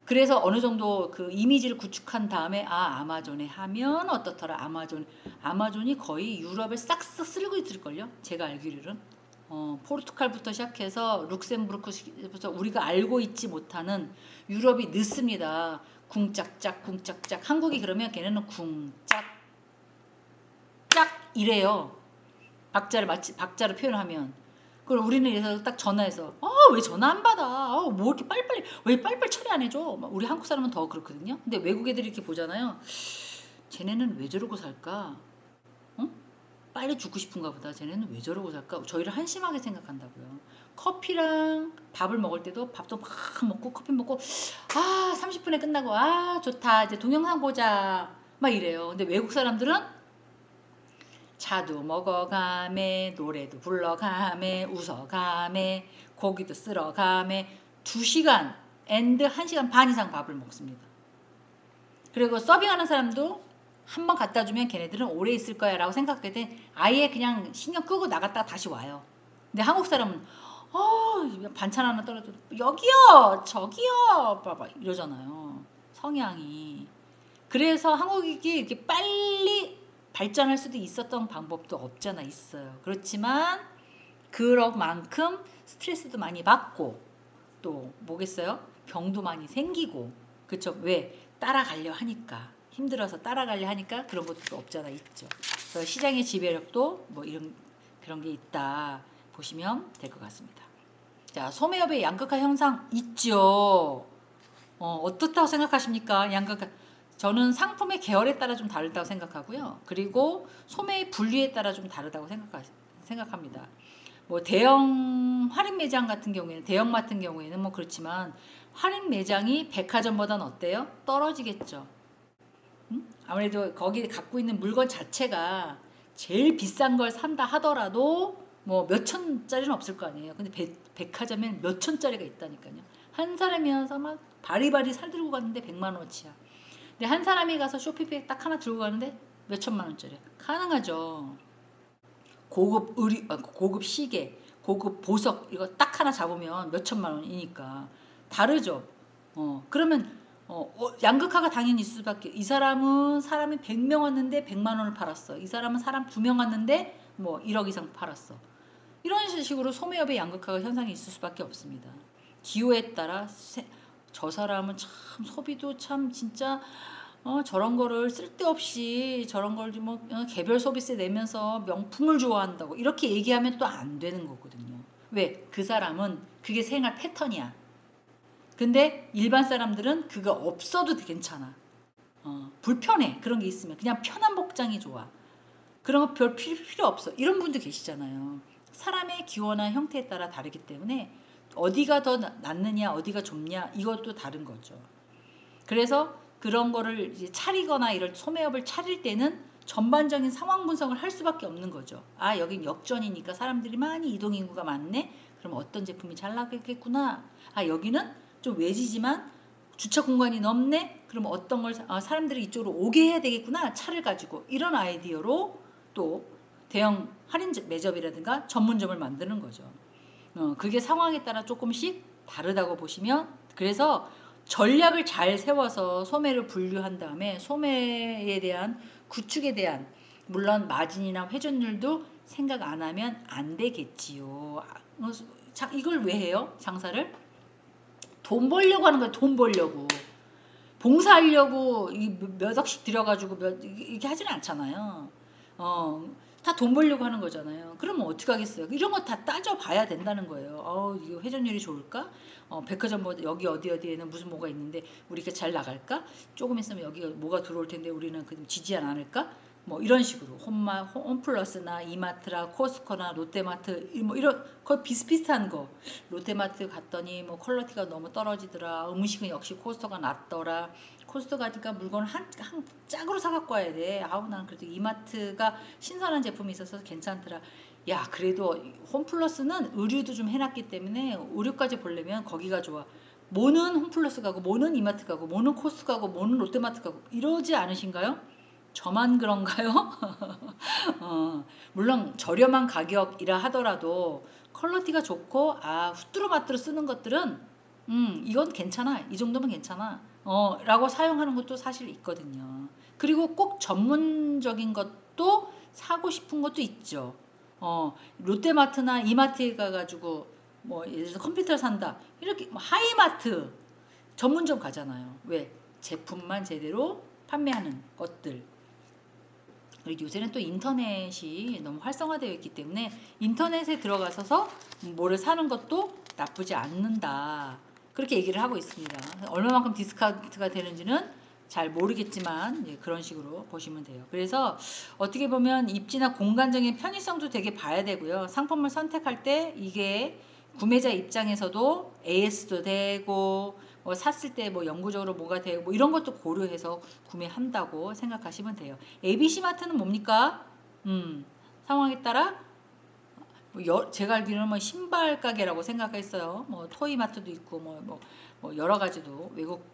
그래서 어느 정도 그 이미지를 구축한 다음에 아마존에 하면 어떻더라. 아마존이 거의 유럽을 싹싹 쓸고 있을걸요. 제가 알기로는 포르투갈부터 시작해서 룩셈부르크부터 우리가 알고 있지 못하는 유럽이 늦습니다. 궁짝짝 한국이 그러면 걔네는 궁짝짝 이래요. 박자를 표현하면. 그걸 우리는 그래서 딱 전화해서 왜 전화 안 받아? 뭐 이렇게 빨리빨리 왜 빨리빨리 처리 안 해줘? 우리 한국 사람은 더 그렇거든요. 근데 외국 애들이 이렇게 보잖아요. 쟤네는 왜 저러고 살까? 빨리 죽고 싶은가 보다. 쟤네는 왜 저러고 살까? 저희를 한심하게 생각한다고요. 커피랑 밥을 먹을 때도 밥도 막 먹고 커피 먹고 30분에 끝나고 좋다. 이제 동영상 보자. 막 이래요. 근데 외국 사람들은 차도 먹어가매 노래도 불러가매 웃어가매 고기도 쓸어가매 2시간 앤드 1시간 반 이상 밥을 먹습니다. 그리고 서빙하는 사람도 한 번 갖다 주면 걔네들은 오래 있을 거야 라고 생각했더니 아예 그냥 신경 끄고 나갔다가 다시 와요. 근데 한국 사람은 반찬 하나 떨어져도 여기요 저기요 봐봐 이러잖아요. 성향이. 그래서 한국이 이렇게 빨리 발전할 수도 있었던 방법도 없잖아 있어요. 그렇지만 그런 만큼 스트레스도 많이 받고 또 뭐겠어요? 병도 많이 생기고 그쵸? 왜? 따라가려 하니까 힘들어서 따라가려 하니까 그런 것도 또 없잖아 있죠. 그래서 시장의 지배력도 뭐 이런 그런 게 있다 보시면 될 것 같습니다. 자, 소매업의 양극화 현상 있죠. 어떻다고 생각하십니까? 양극화. 저는 상품의 계열에 따라 좀 다르다고 생각하고요. 그리고 소매의 분류에 따라 좀 다르다고 생각합니다. 뭐 대형 할인 매장 같은 경우에는 대형마트 같은 경우에는 뭐 그렇지만 할인 매장이 백화점보다는 어때요? 떨어지겠죠. 아무래도 거기 갖고 있는 물건 자체가 제일 비싼 걸 산다 하더라도 뭐 몇 천짜리는 없을 거 아니에요. 근데 백화점엔 몇 천짜리가 있다니까요. 한 사람이어서 막 바리바리 살 들고 갔는데 100만 원어치야. 근데 한 사람이 가서 쇼핑백 딱 하나 들고 가는데 몇 천만 원짜리 가능하죠. 고급 고급 시계, 고급 보석 이거 딱 하나 잡으면 몇 천만 원이니까 다르죠. 그러면 양극화가 당연히 있을 수밖에. 이 사람은 사람이 100명 왔는데 100만 원을 팔았어. 이 사람은 사람 2명 왔는데 뭐 1억 이상 팔았어. 이런 식으로 소매업의 양극화가 현상이 있을 수밖에 없습니다. 기호에 따라 저 사람은 참 소비도 참 진짜 저런 거를 쓸데없이 저런 걸 뭐 개별 소비세 내면서 명품을 좋아한다고 이렇게 얘기하면 또 안 되는 거거든요. 왜? 그 사람은 그게 생활 패턴이야. 근데 일반 사람들은 그거 없어도 괜찮아. 불편해. 그런 게 있으면 그냥 편한 복장이 좋아. 그런 거 별 필요 없어. 이런 분도 계시잖아요. 사람의 기호나 형태에 따라 다르기 때문에 어디가 더 낫느냐 어디가 좁냐 이것도 다른 거죠. 그래서 그런 거를 이제 차리거나 이런 소매업을 차릴 때는 전반적인 상황 분석을 할 수밖에 없는 거죠. 아, 여긴 역전이니까 사람들이 많이 이동 인구가 많네. 그럼 어떤 제품이 잘 나가겠구나. 아, 여기는 좀 외지지만 주차 공간이 넓네. 그럼 어떤 걸 사람들이 이쪽으로 오게 해야 되겠구나. 차를 가지고 이런 아이디어로 또 대형 할인 매점이라든가 전문점을 만드는 거죠. 그게 상황에 따라 조금씩 다르다고 보시면 그래서 전략을 잘 세워서 소매를 분류한 다음에 소매에 대한 구축에 대한 물론 마진이나 회전율도 생각 안 하면 안 되겠지요. 이걸 왜 해요? 장사를? 돈 벌려고 하는 거야. 돈 벌려고. 봉사하려고 몇 억씩 들여가지고 이렇게 하지는 않잖아요. 다 돈 벌려고 하는 거잖아요. 그러면 어떻게 하겠어요? 이런 거 다 따져봐야 된다는 거예요. 이거 회전율이 좋을까? 백화점보다 여기 어디에는 무슨 뭐가 있는데 우리가 잘 나갈까? 조금 있으면 여기가 뭐가 들어올 텐데 우리는 그 지지 않을까? 뭐 이런 식으로 홈플러스나 이마트나 코스코나 롯데마트 뭐 이런 거의 비슷비슷한 거. 롯데마트 갔더니 뭐 퀄리티가 너무 떨어지더라. 음식은 역시 코스토가 낫더라. 코스토 가니까 물건을 한 짝으로 사갖고 와야 돼. 아우 난 그래도 이마트가 신선한 제품이 있어서 괜찮더라. 야 그래도 홈플러스는 의류도 좀 해놨기 때문에 의류까지 보려면 거기가 좋아. 뭐는 홈플러스 가고 뭐는 이마트 가고 뭐는 코스트 가고 뭐는 롯데마트 가고 이러지 않으신가요? 저만 그런가요? 물론 저렴한 가격이라 하더라도 퀄리티가 좋고 후뚜루마뚜루 쓰는 것들은 이건 괜찮아. 이 정도면 괜찮아. 라고 사용하는 것도 사실 있거든요. 그리고 꼭 전문적인 것도 사고 싶은 것도 있죠. 롯데마트나 이마트에 가가지고 뭐 예를 들어서 컴퓨터 산다. 이렇게 뭐 하이마트 전문점 가잖아요. 왜? 제품만 제대로 판매하는 것들. 그리고 요새는 또 인터넷이 너무 활성화되어 있기 때문에 인터넷에 들어가서 뭐를 사는 것도 나쁘지 않는다. 그렇게 얘기를 하고 있습니다. 얼마만큼 디스카운트가 되는지는 잘 모르겠지만 그런 식으로 보시면 돼요. 그래서 어떻게 보면 입지나 공간적인 편의성도 되게 봐야 되고요. 상품을 선택할 때 이게 구매자 입장에서도 AS도 되고 샀을 때 뭐 영구적으로 뭐가 되고 뭐 이런 것도 고려해서 구매한다고 생각하시면 돼요. ABC 마트는 뭡니까? 상황에 따라 제가 알기로는 뭐 신발 가게라고 생각했어요. 뭐 토이마트도 있고 뭐 여러 가지도 외국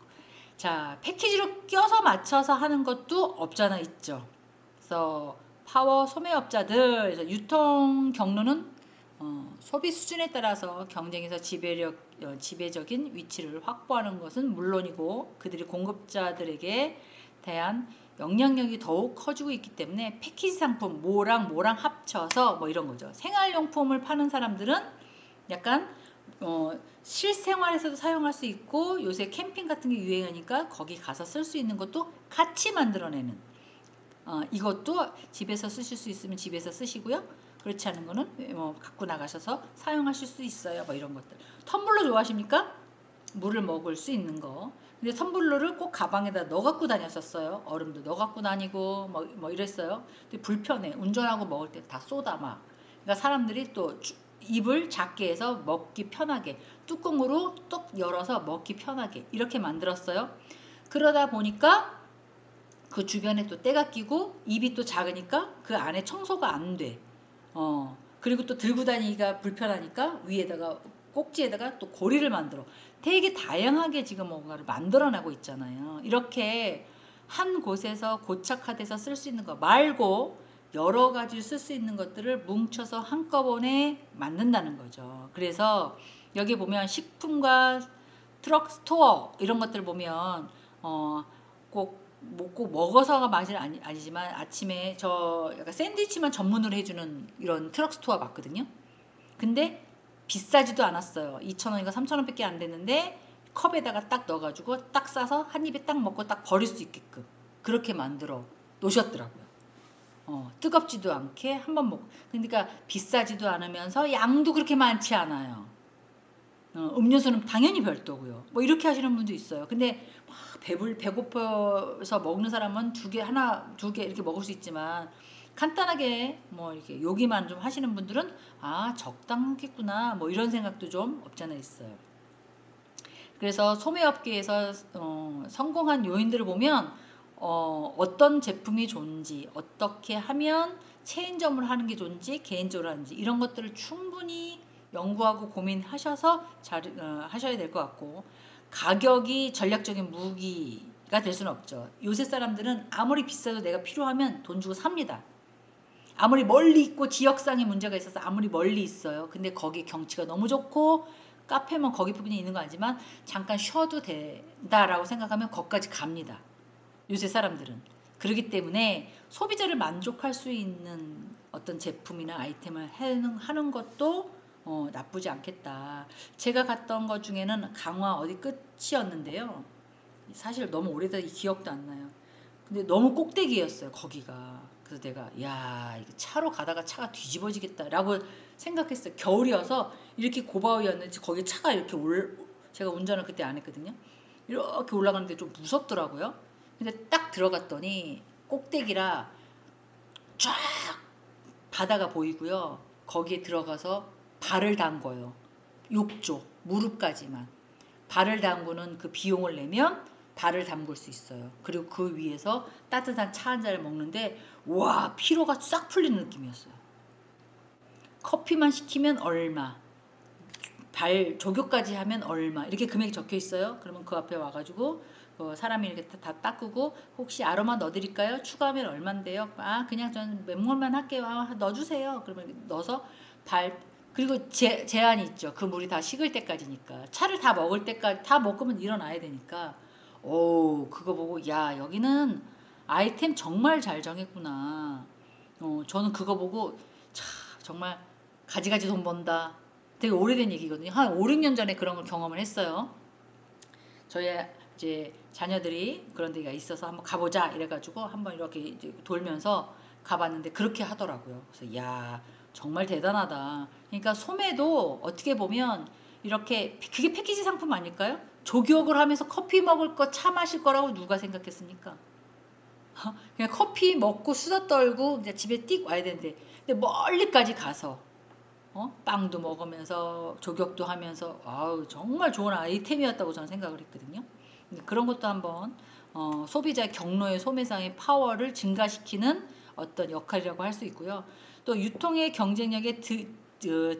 자 패키지로 껴서 맞춰서 하는 것도 없잖아 있죠. 그래서 파워 소매업자들 그래서 유통 경로는 소비 수준에 따라서 경쟁에서 지배적인 위치를 확보하는 것은 물론이고 그들이 공급자들에게 대한 영향력이 더욱 커지고 있기 때문에 패키지 상품 뭐랑 뭐랑 합쳐서 뭐 이런 거죠. 생활용품을 파는 사람들은 약간 실생활에서도 사용할 수 있고 요새 캠핑 같은 게 유행하니까 거기 가서 쓸 수 있는 것도 같이 만들어내는 이것도 집에서 쓰실 수 있으면 집에서 쓰시고요. 그렇지 않은 거는 갖고 나가셔서 사용하실 수 있어요. 뭐 이런 것들. 텀블러 좋아하십니까? 물을 먹을 수 있는 거. 근데 텀블러를 꼭 가방에다 넣어 갖고 다녔었어요. 얼음도 넣어 갖고 다니고 뭐 이랬어요. 근데 불편해. 운전하고 먹을 때 다 쏟아 막. 그러니까 사람들이 또 입을 작게 해서 먹기 편하게 뚜껑으로 뚝 열어서 먹기 편하게 이렇게 만들었어요. 그러다 보니까 그 주변에 또 때가 끼고 입이 또 작으니까 그 안에 청소가 안 돼. 그리고 또 들고 다니기가 불편하니까 위에다가 꼭지에다가 또 고리를 만들어. 되게 다양하게 지금 뭔가를 만들어내고 있잖아요. 이렇게 한 곳에서 고착화돼서 쓸 수 있는 거 말고 여러 가지 쓸 수 있는 것들을 뭉쳐서 한꺼번에 만든다는 거죠. 그래서 여기 보면 식품과 트럭 스토어 이런 것들 보면 꼭 먹어서가 맛이 아니지만 아침에 저 약간 샌드위치만 전문으로 해주는 이런 트럭 스토어 봤거든요. 근데 비싸지도 않았어요. 2,000원인가 3,000원밖에 안 됐는데 컵에다가 딱 넣어가지고 딱 싸서 한 입에 딱 먹고 딱 버릴 수 있게끔 그렇게 만들어 놓으셨더라고요. 뜨겁지도 않게 한번 먹고. 그러니까 비싸지도 않으면서 양도 그렇게 많지 않아요. 음료수는 당연히 별도고요. 뭐 이렇게 하시는 분도 있어요. 근데 막 배고파서 먹는 사람은 두 개, 하나, 두 개 이렇게 먹을 수 있지만 간단하게 뭐 이렇게 요기만 좀 하시는 분들은 적당하겠구나 뭐 이런 생각도 좀 없잖아 있어요. 그래서 소매업계에서 성공한 요인들을 보면 어떤 제품이 좋은지 어떻게 하면 체인점을 하는 게 좋은지 개인적으로 하는지 이런 것들을 충분히 연구하고 고민하셔서 하셔야 될 것 같고 가격이 전략적인 무기가 될 수는 없죠. 요새 사람들은 아무리 비싸도 내가 필요하면 돈 주고 삽니다. 아무리 멀리 있고 지역상의 문제가 있어서 아무리 멀리 있어요. 근데 거기 경치가 너무 좋고 카페만 거기뿐이 있는 거 아니지만 잠깐 쉬어도 된다라고 생각하면 거기까지 갑니다. 요새 사람들은. 그렇기 때문에 소비자를 만족할 수 있는 어떤 제품이나 아이템을 하는 것도 나쁘지 않겠다. 제가 갔던 것 중에는 강화 어디 끝이었는데요. 사실 너무 오래돼서 기억도 안 나요. 근데 너무 꼭대기였어요, 거기가. 그래서 내가 야 이거 차로 가다가 차가 뒤집어지겠다라고 생각했어요. 겨울이어서 이렇게 고바위였는지 거기 차가 이렇게 제가 운전을 그때 안 했거든요. 이렇게 올라가는데 좀 무섭더라고요. 근데 딱 들어갔더니 꼭대기라 쫙 바다가 보이고요. 거기에 들어가서 발을 담궈요. 욕조 무릎까지만. 발을 담그는 그 비용을 내면 발을 담글 수 있어요. 그리고 그 위에서 따뜻한 차 한 잔을 먹는데 와 피로가 싹 풀리는 느낌이었어요. 커피만 시키면 얼마, 발 조교까지 하면 얼마 이렇게 금액이 적혀 있어요. 그러면 그 앞에 와가지고 사람이 이렇게 다 닦고 혹시 아로마 넣어드릴까요? 추가하면 얼만데요? 그냥 저는 맨물만 할게요. 넣어주세요. 그러면 넣어서 그리고 제한이 있죠. 그 물이 다 식을 때까지니까 차를 다 먹을 때까지 다 먹으면 일어나야 되니까 오 그거 보고 야 여기는 아이템 정말 잘 정했구나. 저는 그거 보고 차 정말 가지가지 돈 번다. 되게 오래된 얘기거든요. 한 5, 6년 전에 그런 걸 경험을 했어요. 저희 이제 자녀들이 그런 데가 있어서 한번 가보자 이래가지고 한번 이렇게 이제 돌면서 가봤는데 그렇게 하더라고요. 그래서 야 정말 대단하다. 그러니까 소매도 어떻게 보면 이렇게 그게 패키지 상품 아닐까요? 조격을 하면서 커피 먹을 거, 차 마실 거라고 누가 생각했습니까? 그냥 커피 먹고 수다 떨고 이제 집에 띡 와야 되는데 근데 멀리까지 가서 빵도 먹으면서 조격도 하면서 정말 좋은 아이템이었다고 저는 생각을 했거든요. 그런 것도 한번 소비자의 경로의 소매상의 파워를 증가시키는 어떤 역할이라고 할 수 있고요. 또 유통의 경쟁력의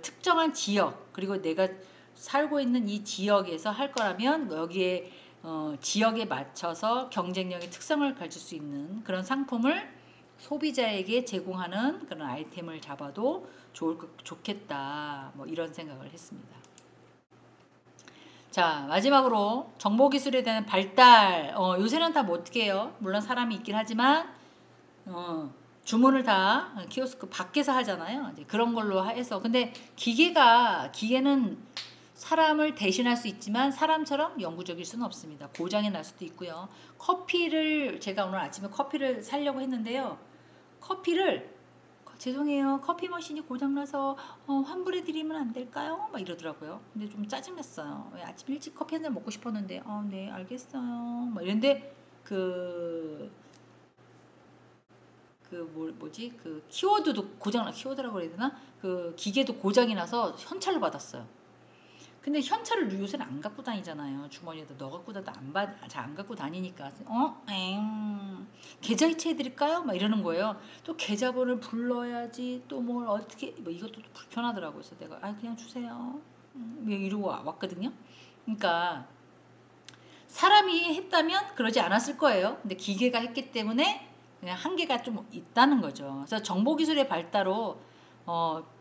특정한 지역 그리고 내가 살고 있는 이 지역에서 할 거라면 여기에 지역에 맞춰서 경쟁력의 특성을 가질 수 있는 그런 상품을 소비자에게 제공하는 그런 아이템을 잡아도 좋겠다. 뭐 이런 생각을 했습니다. 자, 마지막으로 정보기술에 대한 발달. 요새는 다 뭐 어떻게 해요? 물론 사람이 있긴 하지만 주문을 다 키오스크 밖에서 하잖아요. 이제 그런 걸로 해서. 근데 기계는 사람을 대신할 수 있지만 사람처럼 영구적일 수는 없습니다. 고장이 날 수도 있고요. 제가 오늘 아침에 커피를 사려고 했는데요. 커피를 죄송해요. 커피 머신이 고장나서 환불해 드리면 안 될까요? 막 이러더라고요. 근데 좀 짜증났어요. 왜 아침 일찍 커피 한 잔 먹고 싶었는데 네 알겠어요. 막 이런데 뭐지? 그 키워드도 키워드라고 그래야 되나? 그 기계도 고장이 나서 현찰을 받았어요. 근데 현찰을 요새는 안 갖고 다니잖아요. 주머니에다 넣어 갖고 다도 잘 안 갖고 다니니까 계좌이체 해드릴까요? 막 이러는 거예요. 또 계좌번호를 불러야지 또 뭘 어떻게 뭐 이것도 불편하더라고요. 그래서 내가 그냥 주세요. 이러고 왔거든요. 그러니까 사람이 했다면 그러지 않았을 거예요. 근데 기계가 했기 때문에 그냥 한계가 좀 있다는 거죠. 그래서 정보기술의 발달로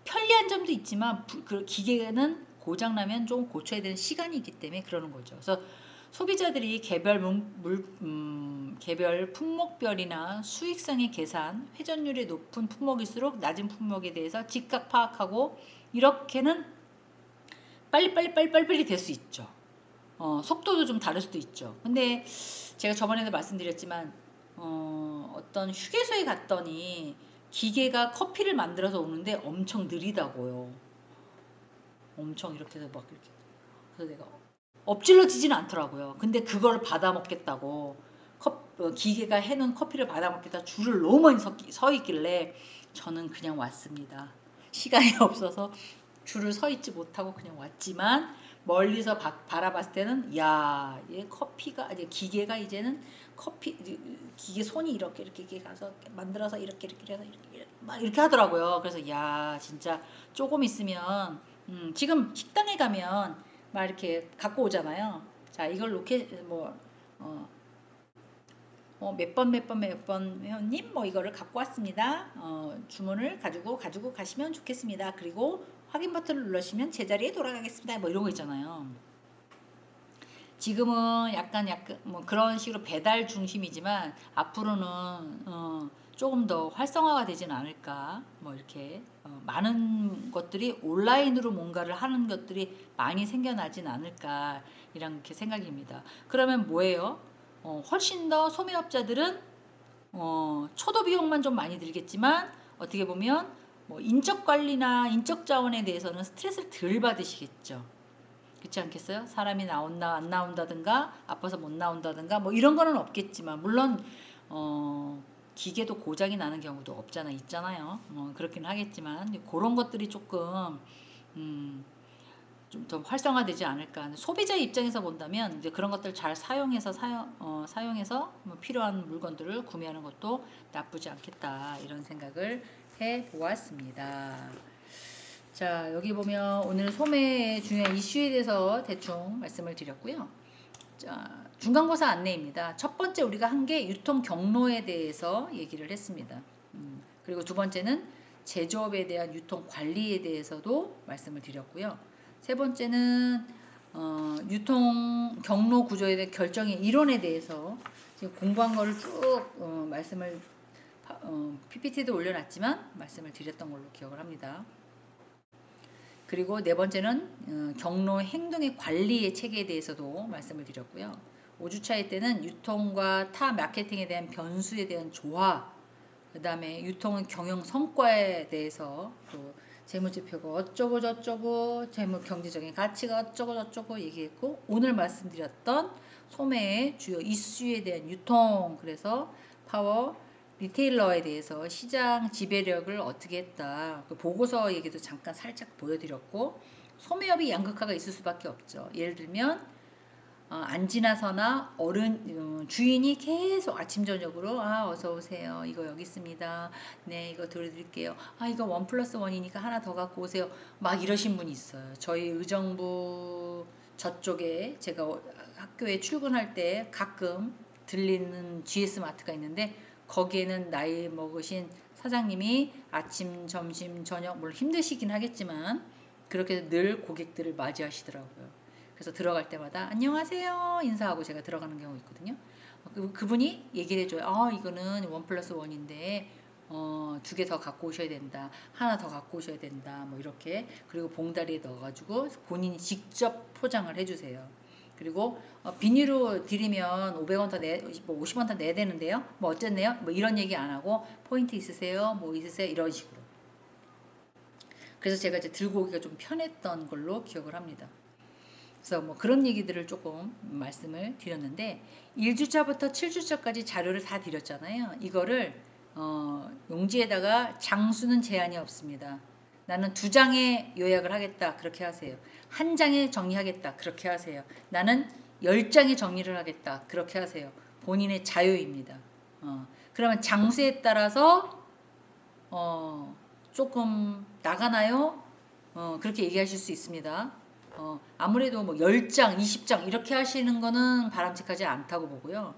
편리한 점도 있지만 그 기계는 고장나면 좀 고쳐야 되는 시간이 있기 때문에 그러는 거죠. 그래서 소비자들이 개별 품목별이나 수익성의 계산, 회전율이 높은 품목일수록 낮은 품목에 대해서 즉각 파악하고 이렇게는 빨리 될 수 있죠. 속도도 좀 다를 수도 있죠. 근데 제가 저번에도 말씀드렸지만 어떤 휴게소에 갔더니 기계가 커피를 만들어서 오는데 엄청 느리다고요. 엄청 이렇게 해서 막 이렇게. 그래서 내가 엎질러지지는 않더라고요. 근데 그걸 받아 먹겠다고 기계가 해놓은 커피를 받아 먹겠다 줄을 너무 많이 서 있길래 저는 그냥 왔습니다. 시간이 없어서 줄을 서 있지 못하고 그냥 왔지만 멀리서 바라봤을 때는 얘 커피가 이제 기계가 이제는 기계 손이 이렇게 가서 만들어서 이렇게 해서 이렇게 막 이렇게 하더라고요. 그래서 진짜 조금 있으면 지금 식당에 가면 막 이렇게 갖고 오잖아요. 자, 이걸 몇 번 회원님 이거를 갖고 왔습니다. 주문을 가지고 가시면 좋겠습니다. 그리고 확인 버튼을 누르시면 제자리에 돌아가겠습니다. 뭐 이런 거 있잖아요. 지금은 약간 뭐 그런 식으로 배달 중심이지만 앞으로는 조금 더 활성화가 되진 않을까. 뭐 이렇게 많은 것들이 온라인으로 뭔가를 하는 것들이 많이 생겨나진 않을까 이렇게 생각입니다. 그러면 뭐예요? 훨씬 더 소매업자들은 초도 비용만 좀 많이 들겠지만 어떻게 보면 뭐 인적 관리나 인적 자원에 대해서는 스트레스를 덜 받으시겠죠. 그렇지 않겠어요? 사람이 나온다 안 나온다든가 아파서 못 나온다든가 뭐 이런 거는 없겠지만 물론 기계도 고장이 나는 경우도 있잖아요. 그렇긴 하겠지만 그런 것들이 조금 좀 더 활성화되지 않을까. 소비자 입장에서 본다면 이제 그런 것들 잘 사용해서 뭐 필요한 물건들을 구매하는 것도 나쁘지 않겠다 이런 생각을 해 보았습니다. 자, 여기 보면 오늘 소매의 중요한 이슈에 대해서 대충 말씀을 드렸고요. 자, 중간고사 안내입니다. 첫 번째 우리가 한 게 유통 경로에 대해서 얘기를 했습니다. 그리고 두 번째는 제조업에 대한 유통 관리에 대해서도 말씀을 드렸고요. 세 번째는 유통 경로 구조에 대한 결정의 이론에 대해서 지금 공부한 거를 쭉 말씀을 PPT도 올려놨지만 말씀을 드렸던 걸로 기억을 합니다. 그리고 네 번째는 경로 행동의 관리의 체계에 대해서도 말씀을 드렸고요. 5주차일 때는 유통과 타 마케팅에 대한 변수에 대한 조화, 그 다음에 유통의 경영 성과에 대해서 또 재무지표가 어쩌고 저쩌고 재무 경제적인 가치가 어쩌고 저쩌고 얘기했고 오늘 말씀드렸던 소매의 주요 이슈에 대한 유통 그래서 파워 리테일러에 대해서 시장 지배력을 어떻게 했다. 그 보고서 얘기도 잠깐 살짝 보여드렸고 소매업이 양극화가 있을 수밖에 없죠. 예를 들면 안 지나서나 주인이 계속 아침 저녁으로 어서 오세요. 이거 여기 있습니다. 네 이거 드릴게요. 이거 1+1이니까 하나 더 갖고 오세요. 막 이러신 분이 있어요. 저희 의정부 저쪽에 제가 학교에 출근할 때 가끔 들리는 GS 마트가 있는데 거기에는 나이 먹으신 사장님이 아침, 점심, 저녁 물론 힘드시긴 하겠지만 그렇게 늘 고객들을 맞이하시더라고요. 그래서 들어갈 때마다 안녕하세요 인사하고 제가 들어가는 경우 있거든요. 그분이 얘기를 해줘요. 이거는 1+1인데 2개 더 갖고 오셔야 된다. 하나 더 갖고 오셔야 된다. 뭐 이렇게. 그리고 봉다리에 넣어가지고 본인이 직접 포장을 해주세요. 그리고 비닐로 드리면 500원 더 뭐 50원 더 내야 되는데요. 뭐 어쨌네요. 뭐 이런 얘기 안 하고 포인트 있으세요? 뭐 있으세요? 이런 식으로. 그래서 제가 이제 들고 오기가 좀 편했던 걸로 기억을 합니다. 그래서 뭐 그런 얘기들을 조금 말씀을 드렸는데 1주차부터 7주차까지 자료를 다 드렸잖아요. 이거를 용지에다가 장수는 제한이 없습니다. 나는 2장에 요약을 하겠다. 그렇게 하세요. 1장에 정리하겠다. 그렇게 하세요. 나는 10장에 정리를 하겠다. 그렇게 하세요. 본인의 자유입니다. 그러면 장수에 따라서 조금 나가나요? 그렇게 얘기하실 수 있습니다. 아무래도 뭐 10장, 20장 이렇게 하시는 거는 바람직하지 않다고 보고요.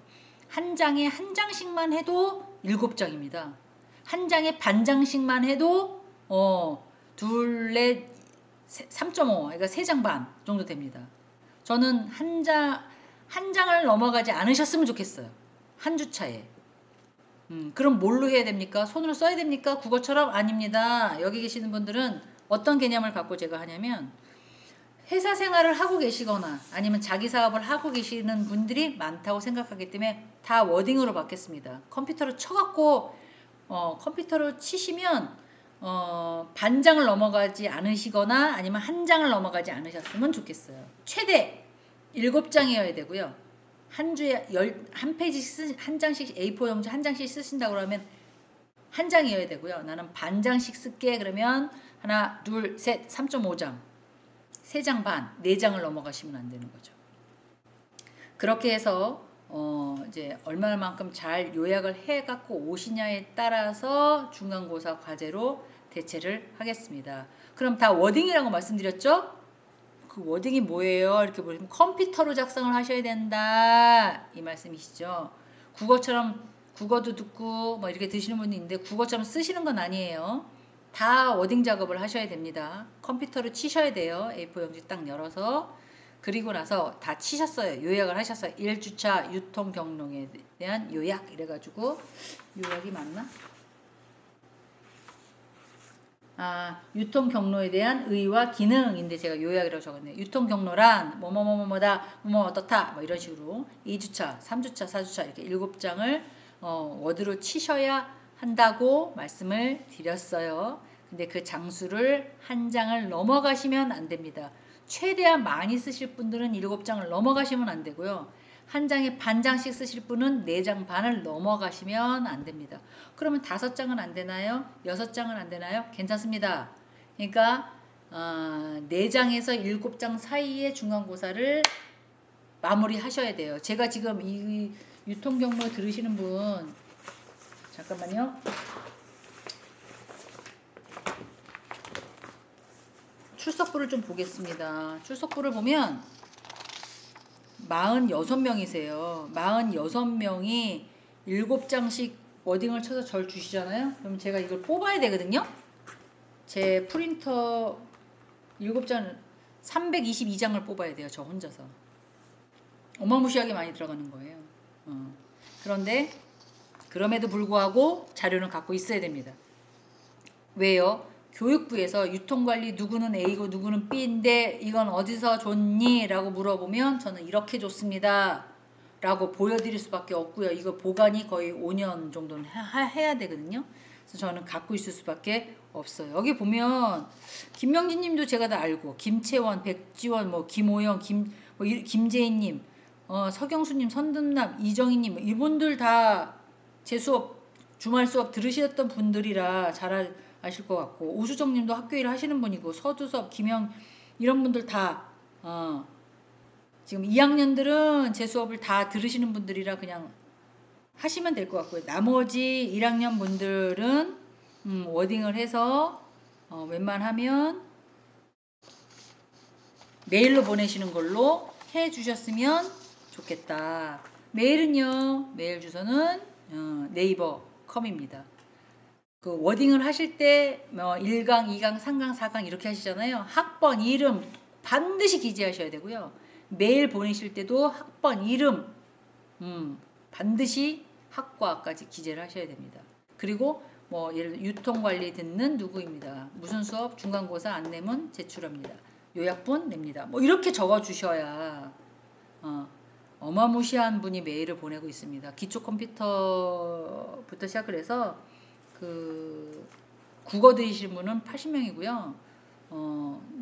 한 장에 한 장씩만 해도 7장입니다. 한 장에 반 장씩만 해도 둘, 넷, 3.5, 그러니까 3장 반 정도 됩니다. 저는 한 장을 넘어가지 않으셨으면 좋겠어요. 한 주차에. 그럼 뭘로 해야 됩니까? 손으로 써야 됩니까? 국어처럼? 아닙니다. 여기 계시는 분들은 어떤 개념을 갖고 제가 하냐면 회사 생활을 하고 계시거나 아니면 자기 사업을 하고 계시는 분들이 많다고 생각하기 때문에 다 워딩으로 받겠습니다. 컴퓨터로 쳐갖고 컴퓨터로 치시면 반장을 넘어가지 않으시거나 아니면 한 장을 넘어가지 않으셨으면 좋겠어요. 최대 7장이어야 되고요. 한 주에 한 페이지 한 장씩 A4 용지 한 장씩 쓰신다고 그러면 한 장이어야 되고요. 나는 반 장씩 쓸게 그러면 하나, 둘, 셋, 3.5장. 3장 반, 4장을 넘어가시면 안 되는 거죠. 그렇게 해서 이제 얼마만큼 잘 요약을 해 갖고 오시냐에 따라서 중간고사 과제로 대체를 하겠습니다. 그럼 다 워딩이라고 말씀드렸죠? 그 워딩이 뭐예요? 이렇게 보시면 컴퓨터로 작성을 하셔야 된다 이 말씀이시죠. 국어처럼 국어도 듣고 뭐 이렇게 드시는 분이 있는데 국어처럼 쓰시는 건 아니에요. 다 워딩 작업을 하셔야 됩니다. 컴퓨터로 치셔야 돼요. A4 용지 딱 열어서. 그리고 나서 다 치셨어요. 요약을 하셨어요. 1주차 유통 경로에 대한 요약 이래가지고 요약이 맞나? 유통 경로에 대한 의의와 기능인데 제가 요약이라고 적었네요. 유통 경로란 뭐뭐뭐뭐다 뭐뭐 어떻다 뭐 이런 식으로 2주차, 3주차, 4주차 이렇게 7장을 워드로 치셔야 한다고 말씀을 드렸어요. 근데 그 장수를 한 장을 넘어가시면 안 됩니다. 최대한 많이 쓰실 분들은 7장을 넘어가시면 안 되고요. 한 장에 반 장씩 쓰실 분은 4장 반을 넘어가시면 안 됩니다. 그러면 5장은 안 되나요? 6장은 안 되나요? 괜찮습니다. 그러니까 4장에서 7장 사이에 중간고사를 마무리 하셔야 돼요. 제가 지금 이 유통경로 들으시는 분 잠깐만요. 출석부를 좀 보겠습니다. 출석부를 보면 46명이세요. 46명이 7장씩 워딩을 쳐서 절 주시잖아요. 그럼 제가 이걸 뽑아야 되거든요. 제 프린터 7장 322장을 뽑아야 돼요. 저 혼자서. 어마무시하게 많이 들어가는 거예요. 그런데 그럼에도 불구하고 자료는 갖고 있어야 됩니다. 왜요? 교육부에서 유통관리 누구는 A고 누구는 B인데 이건 어디서 줬니? 라고 물어보면 저는 이렇게 줬습니다. 라고 보여드릴 수밖에 없고요. 이거 보관이 거의 5년 정도는 해야 되거든요. 그래서 저는 갖고 있을 수밖에 없어요. 여기 보면 김명진 님도 제가 다 알고 김채원, 백지원, 뭐 김오영, 김재인 님, 서경수 님, 선든남, 이정희 님 이분들 다 제 수업 주말 수업 들으셨던 분들이라 잘 아실 것 같고 오수정 님도 학교 일 하시는 분이고 서두섭, 김영 이런 분들 다 지금 2학년들은 제 수업을 다 들으시는 분들이라 그냥 하시면 될 것 같고요. 나머지 1학년 분들은 워딩을 해서 웬만하면 메일로 보내시는 걸로 해 주셨으면 좋겠다. 메일은요. 메일 주소는 네이버 컴입니다. 그 워딩을 하실 때 1강, 2강, 3강, 4강 이렇게 하시잖아요. 학번, 이름 반드시 기재하셔야 되고요. 메일 보내실 때도 학번, 이름 반드시 학과까지 기재를 하셔야 됩니다. 그리고 뭐 예를 들어 유통관리 듣는 누구입니다. 무슨 수업 중간고사 안내문 제출합니다. 요약본 냅니다. 뭐 이렇게 적어 주셔야 어마무시한 분이 메일을 보내고 있습니다. 기초 컴퓨터부터 시작을 해서 그 국어 들으시는 분은 80명이고요.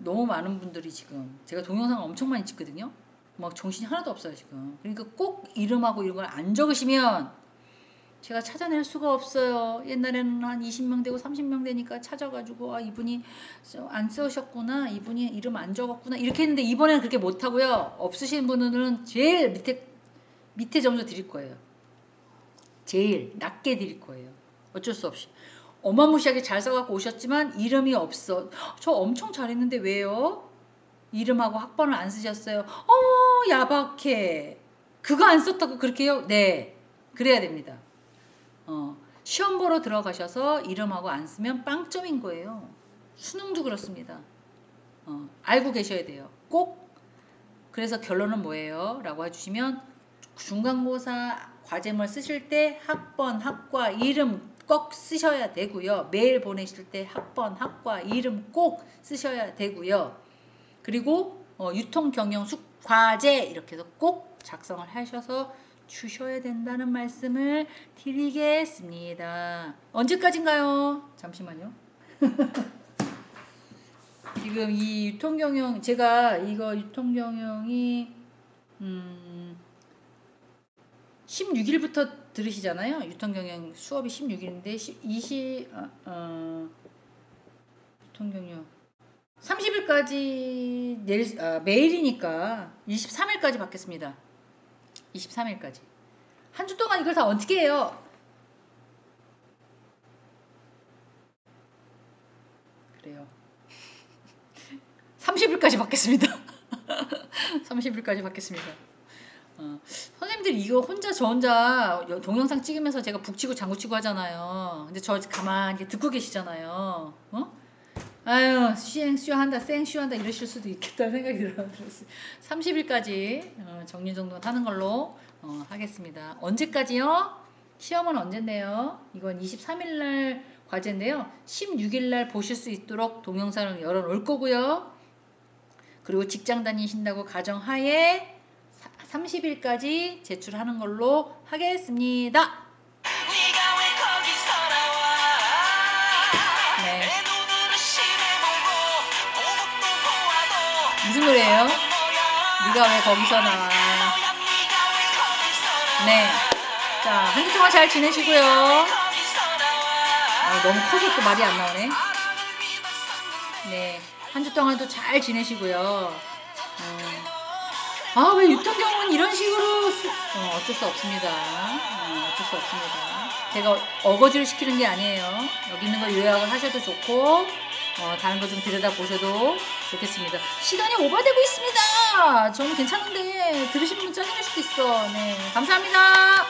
너무 많은 분들이 지금 제가 동영상을 엄청 많이 찍거든요. 막 정신이 하나도 없어요 지금. 그러니까 꼭 이름하고 이런 걸 안 적으시면 제가 찾아낼 수가 없어요. 옛날에는 한 20명 되고 30명 되니까 찾아가지고 아 이분이 안 쓰셨구나, 이분이 이름 안 적었구나 이렇게 했는데 이번에는 그렇게 못하고요. 없으신 분들은 제일 밑에 점수 드릴 거예요. 제일 낮게 드릴 거예요. 어쩔 수 없이. 어마무시하게 잘 써갖고 오셨지만 이름이 없어. 저 엄청 잘했는데 왜요? 이름하고 학번을 안 쓰셨어요. 어머 야박해. 그거 안 썼다고 그렇게 해요? 네. 그래야 됩니다. 시험 보러 들어가셔서 이름하고 안 쓰면 빵점인 거예요. 수능도 그렇습니다. 알고 계셔야 돼요. 꼭. 그래서 결론은 뭐예요? 라고 해주시면 중간고사 과제물 쓰실 때 학번, 학과, 이름 꼭 쓰셔야 되고요. 메일 보내실 때 학번, 학과, 이름 꼭 쓰셔야 되고요. 그리고 유통경영 과제 이렇게 해서 꼭 작성을 하셔서 주셔야 된다는 말씀을 드리겠습니다. 언제까지인가요? 잠시만요. 지금 이 유통경영 제가 이거 유통경영이 16일부터 들으시잖아요. 유통경영 수업이 16일인데 유통경영 30일까지 매일이니까 23일까지 받겠습니다. 23일까지. 한 주 동안 이걸 다 어떻게 해요? 그래요. 30일까지 받겠습니다. 30일까지 받겠습니다. 선생님들 이거 저 혼자 동영상 찍으면서 제가 북치고 장구치고 하잖아요. 근데 저 가만히 듣고 계시잖아요. 아유 수행수한다 생수한다 이러실 수도 있겠다는 생각이 들어요. 30일까지 정리정돈 하는 걸로 하겠습니다. 언제까지요? 시험은 언젠데요? 이건 23일날 과제인데요. 16일날 보실 수 있도록 동영상을 열어놓을 거고요. 그리고 직장 다니신다고 가정하에 30일까지 제출하는 걸로 하겠습니다. 네. 무슨 노래예요? 네가 왜 거기서 나와? 네. 자, 한 주 동안 잘 지내시고요. 너무 커서 또 말이 안 나오네. 네. 한 주 동안도 잘 지내시고요. 왜 유통경은 이런 식으로 어쩔 수 없습니다. 어쩔 수 없습니다. 제가 어거지를 시키는 게 아니에요. 여기 있는 거 요약을 하셔도 좋고 다른 거 좀 들여다보셔도 좋겠습니다. 시간이 오버되고 있습니다. 저는 괜찮은데 들으시는 분 짜증날 수도 있어. 네, 감사합니다.